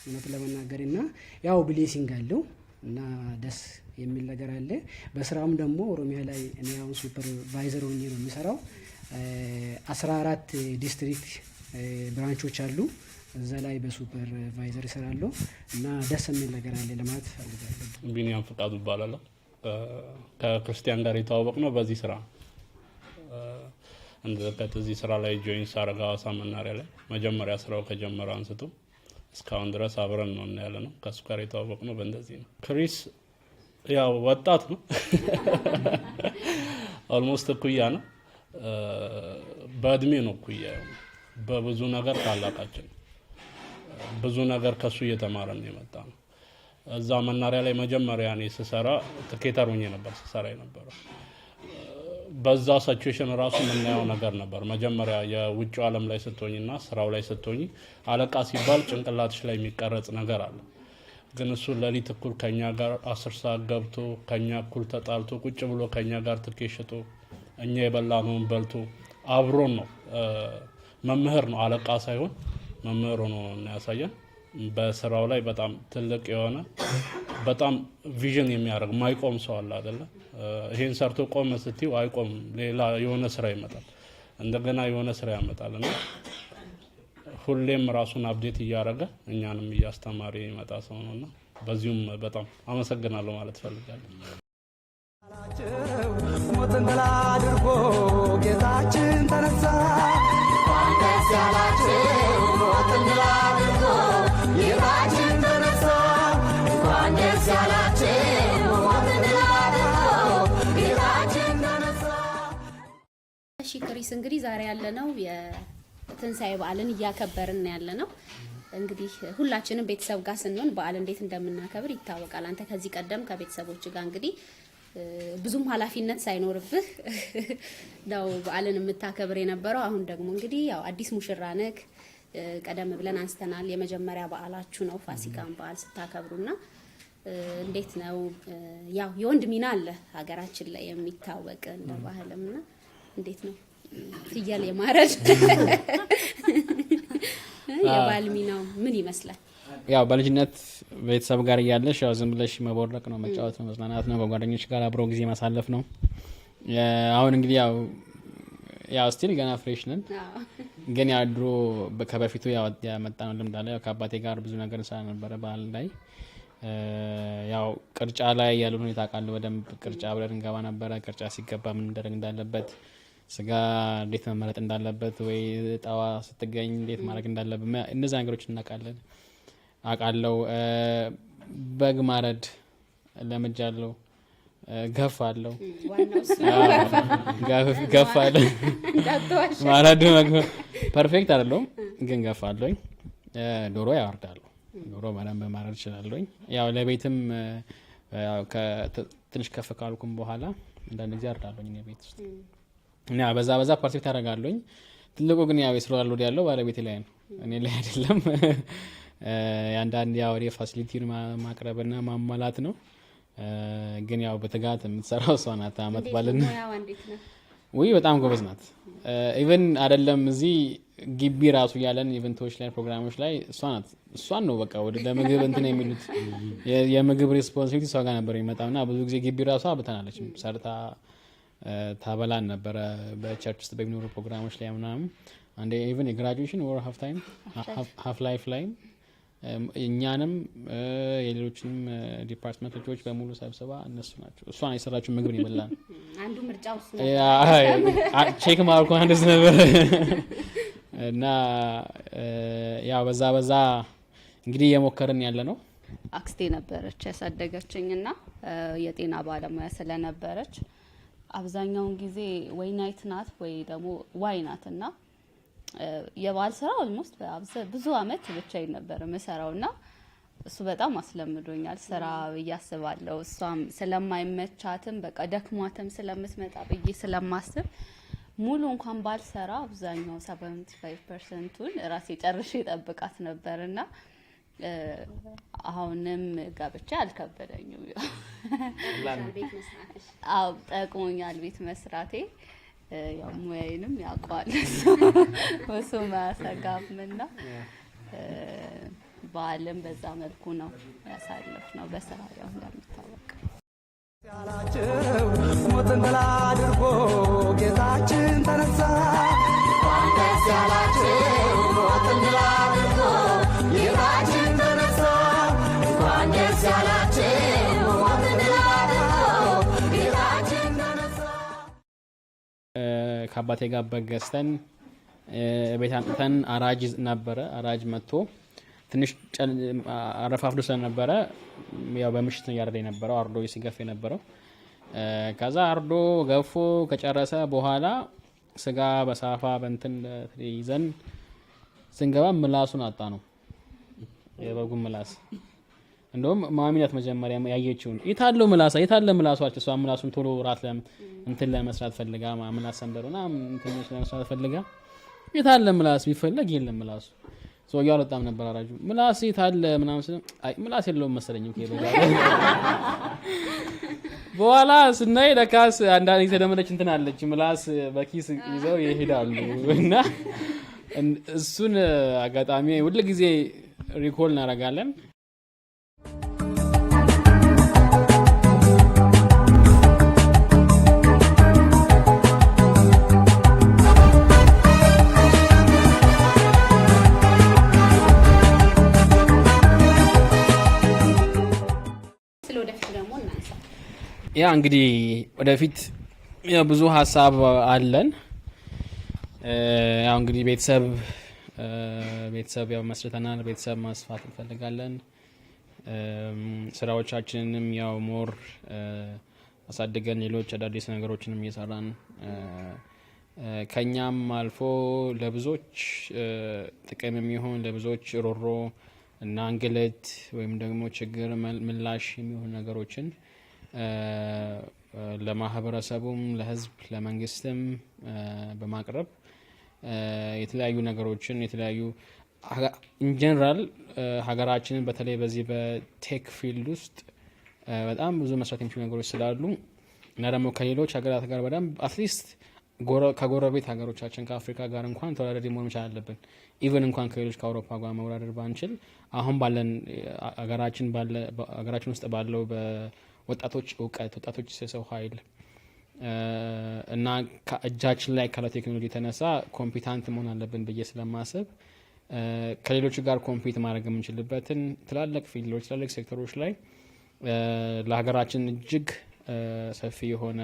Speaker 13: እውነት ለመናገር እና ያው ብሌሲንግ አለው እና ደስ የሚል ነገር አለ። በስራም ደግሞ ኦሮሚያ ላይ እኔ አሁን ሱፐርቫይዘር ሆኜ ነው የሚሰራው። 14 ዲስትሪክት ብራንቾች አሉ። እዛ ላይ በሱፐርቫይዘር ይሰራለሁ እና ደስ የሚል ነገር አለ ለማለት ፈልጋለሁ።
Speaker 14: ቢኒያም ፍቃዱ እባላለሁ። ከክርስቲያን ጋር የተዋወቅ ነው በዚህ ስራ እንደዘከት እዚህ ስራ ላይ ጆይን ሳረጋ ሐዋሳ መናሪያ ላይ መጀመሪያ ስራው ከጀመረ አንስቶ እስካሁን ድረስ አብረን ነው ያለ ነው። ከሱ ጋር የተዋወቅ ነው በእንደዚህ ነው። ክሪስ ያው ወጣት ነው ኦልሞስት እኩያ ነው። በእድሜ ነው እኩያ፣ በብዙ ነገር ታላቃችን፣ ብዙ ነገር ከሱ እየተማረን የመጣ ነው። እዛ መናሪያ ላይ መጀመሪያ እኔ ስሰራ ትኬተር ሆኜ ነበር ስሰራ የነበረው። በዛ ሲቹዌሽን ራሱ የምናየው ነገር ነበር። መጀመሪያ የውጭው ዓለም ላይ ስትሆኝና ስራው ላይ ስትሆኝ አለቃ ሲባል ጭንቅላትሽ ላይ የሚቀረጽ ነገር አለ። ግን እሱ ሌሊት እኩል ከኛ ጋር 10 ሰዓት ገብቶ ከኛ እኩል ተጣልቶ ቁጭ ብሎ ከኛ ጋር ትኬት ሽጦ እኛ የበላነውን በልቶ አብሮን ነው። መምህር ነው፣ አለቃ ሳይሆን መምህር ሆኖ ነው ያሳየን። በስራው ላይ በጣም ትልቅ የሆነ በጣም ቪዥን የሚያደርግ ማይቆም ሰው አለ አይደለ? ይሄን ሰርቶ ቆመ ስትዩ አይቆም፣ ሌላ የሆነ ስራ ይመጣል፣ እንደገና የሆነ ስራ ያመጣልና ሁሌም ራሱን አፕዴት እያደረገ እኛንም እያስተማረ ይመጣ ሰው ነውና በዚሁም በጣም አመሰግናለሁ ማለት ፈልጋለሁ።
Speaker 1: ሞትን ድል አድርጎ ጌታችን ተነሳ። እንኳን ደስ ያላችሁ ሞትን ድል አድርጎ ጌታችን ተነሳ። እንኳን ደስ ያላችሁ ሞትን ድል አድርጎ ጌታችን ተነሳ።
Speaker 3: እሺ ክሪስ፣ እንግዲህ ዛሬ ያለነው የትንሳኤ በዓልን እያከበርን ያለነው እንግዲህ ሁላችንም ቤተሰብ ጋር ስንሆን በዓል እንዴት እንደምናከብር ይታወቃል። አንተ ከዚህ ቀደም ከቤተሰቦች ጋር እንግዲህ ብዙም ኃላፊነት ሳይኖርብህ ነው በዓልን የምታከብር የነበረው። አሁን ደግሞ እንግዲህ ያው አዲስ ሙሽራ ነክ ቀደም ብለን አንስተናል። የመጀመሪያ በዓላችሁ ነው ፋሲካን በዓል ስታከብሩና እንዴት ነው? ያው የወንድ ሚና አለ ሀገራችን ላይ የሚታወቅ እንደ ባህልምና እንዴት ነው ፍየል የማረድ የባል ሚናው ምን ይመስላል?
Speaker 4: ያው በልጅነት ቤተሰብ ጋር እያለሽ ያው ዝም ብለሽ መቦረቅ ነው፣ መጫወት ነው፣ መዝናናት ነው፣ ከጓደኞች ጋር አብሮ ጊዜ ማሳለፍ ነው። አሁን እንግዲህ ያው ስቲል ገና ፍሬሽ ነን፣ ግን ያው ድሮ ከበፊቱ ያመጣ ነው ልምድ አለ። ከአባቴ ጋር ብዙ ነገር እንሰራ ነበረ ባህል ላይ። ያው ቅርጫ ላይ ያለውን ሁኔታ አውቃለሁ በደንብ። ቅርጫ አብረን እንገባ ነበረ። ቅርጫ ሲገባ ምን እንደረግ እንዳለበት፣ ስጋ እንዴት መመረጥ እንዳለበት፣ ወይ ጣዋ ስትገኝ እንዴት ማድረግ እንዳለበት እነዛ ነገሮች እናውቃለን። አውቃለሁ። በግ ማረድ ለምጃለሁ። ገፋለሁ ገፋለሁ ማረድ ፐርፌክት አይደለሁም ግን ገፋለሁኝ። ዶሮ ያወርዳለሁ። ዶሮ በደንብ ማረድ እችላለሁኝ። ያው ለቤትም ትንሽ ከፍ ካልኩም በኋላ አንዳንድ ጊዜ አርዳለሁኝ ቤት ውስጥ እና በዛ ፐርፌክት አደርጋለሁኝ። ትልቁ ግን ያው የስራ ሎድ ያለው ባለቤቴ ላይ ነው፣ እኔ ላይ አይደለም። የአንዳንድ ያው ፋሲሊቲን ማቅረብና ማሟላት ነው። ግን ያው በትጋት የምትሰራው እሷ ናት። አመት ባልን
Speaker 3: ያው እንዴት ነው
Speaker 4: ወይ በጣም ጎበዝ ናት። ኢቨን አይደለም እዚህ ግቢ ራሱ ያለን ኢቨንቶች ላይ ፕሮግራሞች ላይ እሷን ነው በቃ ወደ ለምግብ እንትን የሚሉት የምግብ ሪስፖንሲቢሊቲ እሷ ጋር ነበር የሚመጣውና ብዙ ጊዜ ግቢ ራሷ አብተናለች ሰርታ ታበላን ነበረ በቸርች ውስጥ በሚኖሩ ፕሮግራሞች ላይ ምናምን አንዴ ኢቨን የግራጁዌሽን ወር ሃፍ ላይፍ ላይ እኛንም የሌሎችንም ዲፓርትመንት ልጆች በሙሉ ሰብስባ እነሱ ናቸው እሷን የሰራችው ምግብ ይበላል።
Speaker 3: አንዱ ምርጫው እሱ
Speaker 4: ነው ቼክ ማርኮ አንደስ ነበር እና ያው በዛ እንግዲህ የሞከርን ያለ ነው።
Speaker 5: አክስቴ ነበረች ያሳደገችኝና የጤና ባለሙያ ስለነበረች አብዛኛውን ጊዜ ወይ ናይት ናት ወይ ደግሞ ዋይ ናትና የባል ስራ ኦልሞስት ብዙ አመት ብቻዬን ነበር መሰራውና እሱ በጣም አስለምዶኛል ስራ ያስባለው እሷም ስለማይመቻትም በቃ ደክሟትም ስለምትመጣ ብዬ ስለማስብ ሙሉ እንኳን ባልሰራ አብዛኛው 75%ቱን ራሴ ጨርሼ ጠብቃት ነበርና አሁንም ጋብቻ አልከበደኝም። አው ጠቅሞኛል ቤት መስራቴ ያው ሙያዬንም ያውቀዋል እሱ ማሰጋምና በዓለም በዛ መልኩ ነው ያሳለፍነው በስራ ያው እንደምታወቅ
Speaker 1: ያላችሁ ሞትን ድል አድርጎ ጌታችን ተነሳ እንኳን ደስ ያላችሁ ሞትን ድል አድርጎ ጌታችን ተነሳ እንኳን ደስ ያላችሁ ሞትን ድል አድርጎ ጌታችን ተነሳ።
Speaker 4: ከአባቴ ጋር በገዝተን ቤት አንጥተን አራጅ ነበረ። አራጅ መጥቶ ትንሽ አረፋፍዶ ስለነበረ ያው በምሽት ነው ያረደ የነበረው አርዶ ሲገፍ የነበረው። ከዛ አርዶ ገፎ ከጨረሰ በኋላ ስጋ በሳፋ በእንትን ይዘን ስንገባ ምላሱን አጣ ነው የበጉን ምላስ። እንደውም ማሚናት መጀመሪያ ያየችውን የታለ ምላሱ አለች። እሷ ምላሱን ቶሎ ራት እንትን ለመስራት ፈልጋ ምላስ ሰንደሩና እንትን ለመስራት ፈልጋ የታለ ምላስ ቢፈልግ የለም ምላሱ ሰው ያው በጣም ነበር አራጁ ምላስ የታለ ምናምን ስለ አይ ምላስ የለውም መሰለኝ ከበጋ በኋላ ስናይ ለካስ አንዳንድ የተደመደች እንትን አለች ምላስ በኪስ ይዘው ይሄዳሉ እና እሱን አጋጣሚ ሁሉ ጊዜ ሪኮል እናደርጋለን። ያ እንግዲህ ወደፊት ብዙ ሀሳብ አለን። ያው እንግዲህ ቤተሰብ ያው መስርተናል። ቤተሰብ ማስፋት እንፈልጋለን። ስራዎቻችንንም ያው ሞር አሳድገን ሌሎች አዳዲስ ነገሮችንም እየሰራን ከኛም አልፎ ለብዙዎች ጥቅም የሚሆን ለብዙዎች ሮሮ እና እንግልት ወይም ደግሞ ችግር ምላሽ የሚሆኑ ነገሮችን ለማህበረሰቡም ለህዝብ ለመንግስትም በማቅረብ የተለያዩ ነገሮችን የተለያዩ ኢንጀነራል ሀገራችንን በተለይ በዚህ በቴክ ፊልድ ውስጥ በጣም ብዙ መስራት የሚችሉ ነገሮች ስላሉ እና ደግሞ ከሌሎች ሀገራት ጋር በደንብ አትሊስት ከጎረቤት ሀገሮቻችን ከአፍሪካ ጋር እንኳን ተወዳዳሪ መሆን መቻል አለብን። ኢቨን እንኳን ከሌሎች ከአውሮፓ ጋር መወዳደር ባንችል አሁን ባለን ሀገራችን ውስጥ ባለው ወጣቶች እውቀት ወጣቶች የሰው ኃይል እና ከእጃችን ላይ ካለ ቴክኖሎጂ የተነሳ ኮምፒታንት መሆን አለብን ብዬ ስለማስብ ከሌሎች ጋር ኮምፒት ማድረግ የምንችልበትን ትላልቅ ፊልዶች ትላልቅ ሴክተሮች ላይ ለሀገራችን እጅግ ሰፊ የሆነ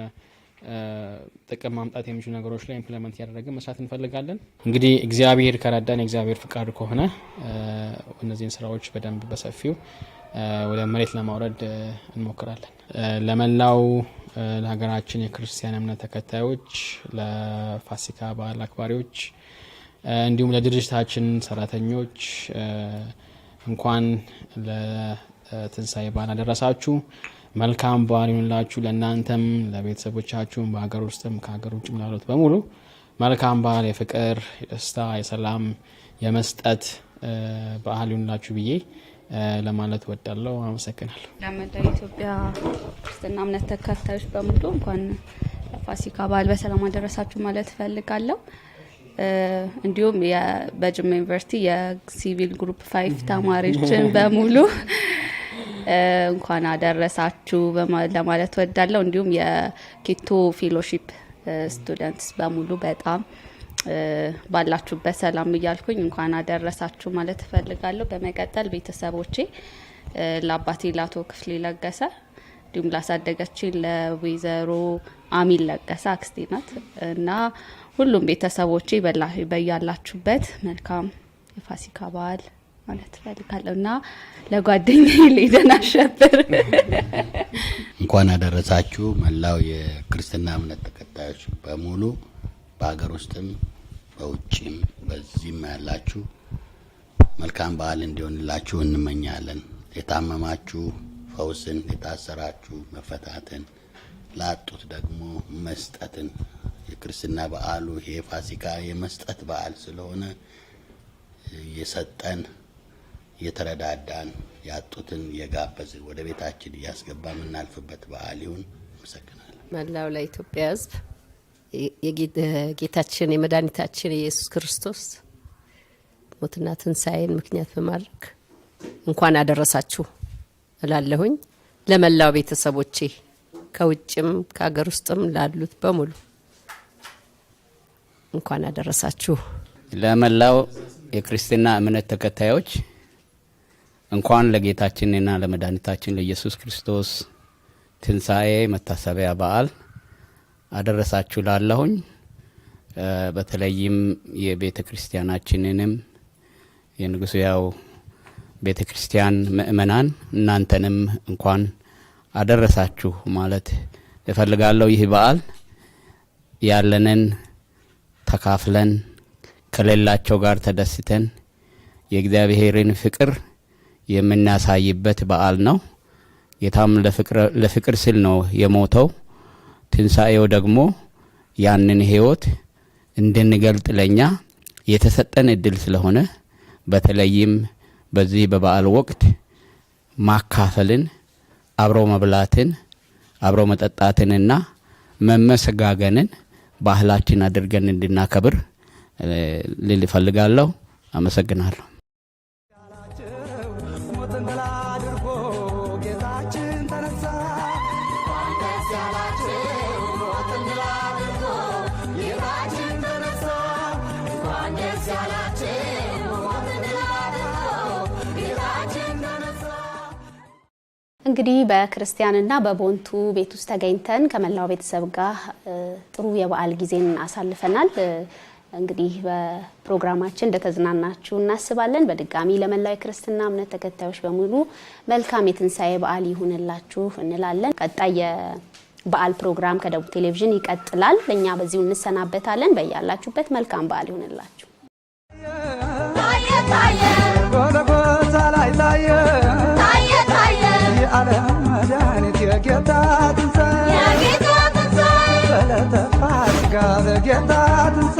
Speaker 4: ጥቅም ማምጣት የሚችሉ ነገሮች ላይ ኢምፕሊመንት ያደረግን መስራት እንፈልጋለን። እንግዲህ እግዚአብሔር ከረዳን የእግዚአብሔር ፍቃድ ከሆነ እነዚህን ስራዎች በደንብ በሰፊው ወደ መሬት ለማውረድ እንሞክራለን። ለመላው ለሀገራችን የክርስቲያን እምነት ተከታዮች፣ ለፋሲካ በዓል አክባሪዎች እንዲሁም ለድርጅታችን ሰራተኞች እንኳን ለትንሳኤ በዓል አደረሳችሁ። መልካም በዓል ይሁንላችሁ። ለእናንተም ለቤተሰቦቻችሁም በሀገር ውስጥም ከሀገር ውጭም ላሉት በሙሉ መልካም በዓል፣ የፍቅር፣ የደስታ፣ የሰላም፣ የመስጠት በዓል ይሁንላችሁ ብዬ ለማለት ወዳለው አመሰግናለሁ።
Speaker 5: ለመላው ኢትዮጵያ ክርስትና እምነት ተከታዮች በሙሉ እንኳን ፋሲካ በዓል በሰላም አደረሳችሁ ማለት እፈልጋለሁ። እንዲሁም በጅማ ዩኒቨርሲቲ የሲቪል ግሩፕ 5 ተማሪዎችን በሙሉ እንኳን አደረሳችሁ ለማለት ወዳለሁ። እንዲሁም የኬቶ ፌሎሺፕ ስቱደንትስ በሙሉ በጣም ባላችሁበት ሰላም እያልኩኝ እንኳን አደረሳችሁ ማለት እፈልጋለሁ። በመቀጠል ቤተሰቦቼ ለአባቴ ለአቶ ክፍሌ ለገሰ እንዲሁም ላሳደገችኝ ለወይዘሮ አሚን ለገሰ አክስቴ ናት እና ሁሉም ቤተሰቦቼ በያላችሁበት መልካም የፋሲካ በዓል ማለት እፈልጋለሁ እና ለጓደኛዬ ሌደን አሸብር
Speaker 8: እንኳን አደረሳችሁ። መላው የክርስትና እምነት ተከታዮች በሙሉ በሀገር ውስጥም በውጭም በዚህም ያላችሁ መልካም በዓል እንዲሆንላችሁ እንመኛለን። የታመማችሁ ፈውስን፣ የታሰራችሁ መፈታትን፣ ላጡት ደግሞ መስጠትን የክርስትና በዓሉ ይሄ ፋሲካ የመስጠት በዓል ስለሆነ የሰጠን የተረዳዳን ያጡትን የጋበዝን ወደ ቤታችን እያስገባ የምናልፍበት በዓል ይሁን። አመሰግናለሁ።
Speaker 7: መላው ለኢትዮጵያ ሕዝብ የጌታችን የመድኃኒታችን የኢየሱስ ክርስቶስ ሞትና ትንሣኤን ምክንያት በማድረግ እንኳን አደረሳችሁ እላለሁኝ። ለመላው ቤተሰቦቼ ከውጭም ከሀገር ውስጥም ላሉት በሙሉ እንኳን አደረሳችሁ።
Speaker 6: ለመላው የክርስትና እምነት ተከታዮች እንኳን ለጌታችንና ለመድኃኒታችን ለኢየሱስ ክርስቶስ ትንሣኤ መታሰቢያ በዓል አደረሳችሁ ላለሁኝ። በተለይም የቤተ ክርስቲያናችንንም የንጉሱ ያው ቤተ ክርስቲያን ምእመናን እናንተንም እንኳን አደረሳችሁ ማለት እፈልጋለሁ። ይህ በዓል ያለንን ተካፍለን ከሌላቸው ጋር ተደስተን የእግዚአብሔርን ፍቅር የምናሳይበት በዓል ነው። ጌታም ለፍቅር ሲል ነው የሞተው። ትንሣኤው ደግሞ ያንን ሕይወት እንድንገልጥ ለኛ የተሰጠን እድል ስለሆነ በተለይም በዚህ በበዓል ወቅት ማካፈልን፣ አብሮ መብላትን፣ አብሮ መጠጣትንና መመሰጋገንን ባህላችን አድርገን እንድናከብር ልል እፈልጋለሁ። አመሰግናለሁ።
Speaker 3: እንግዲህ በክርስቲያንና በቦንቱ ቤት ውስጥ ተገኝተን ከመላው ቤተሰብ ጋር ጥሩ የበዓል ጊዜን አሳልፈናል። እንግዲህ በፕሮግራማችን እንደተዝናናችሁ እናስባለን። በድጋሚ ለመላው የክርስትና እምነት ተከታዮች በሙሉ መልካም የትንሣኤ በዓል ይሁንላችሁ እንላለን። ቀጣይ የበዓል ፕሮግራም ከደቡብ ቴሌቪዥን ይቀጥላል። ለኛ በዚሁ እንሰናበታለን። በያላችሁበት መልካም በዓል ይሁንላችሁ።
Speaker 2: ታየ ታየ
Speaker 1: ጎልጎታ ላይ ታየ
Speaker 2: ታየ ታየ
Speaker 1: የዓለም መድኃኒት የጌታ ትንሣኤ
Speaker 2: የጌታ ትንሣኤ
Speaker 1: በዕለተ ፋሲካ በጌታ ትንሣኤ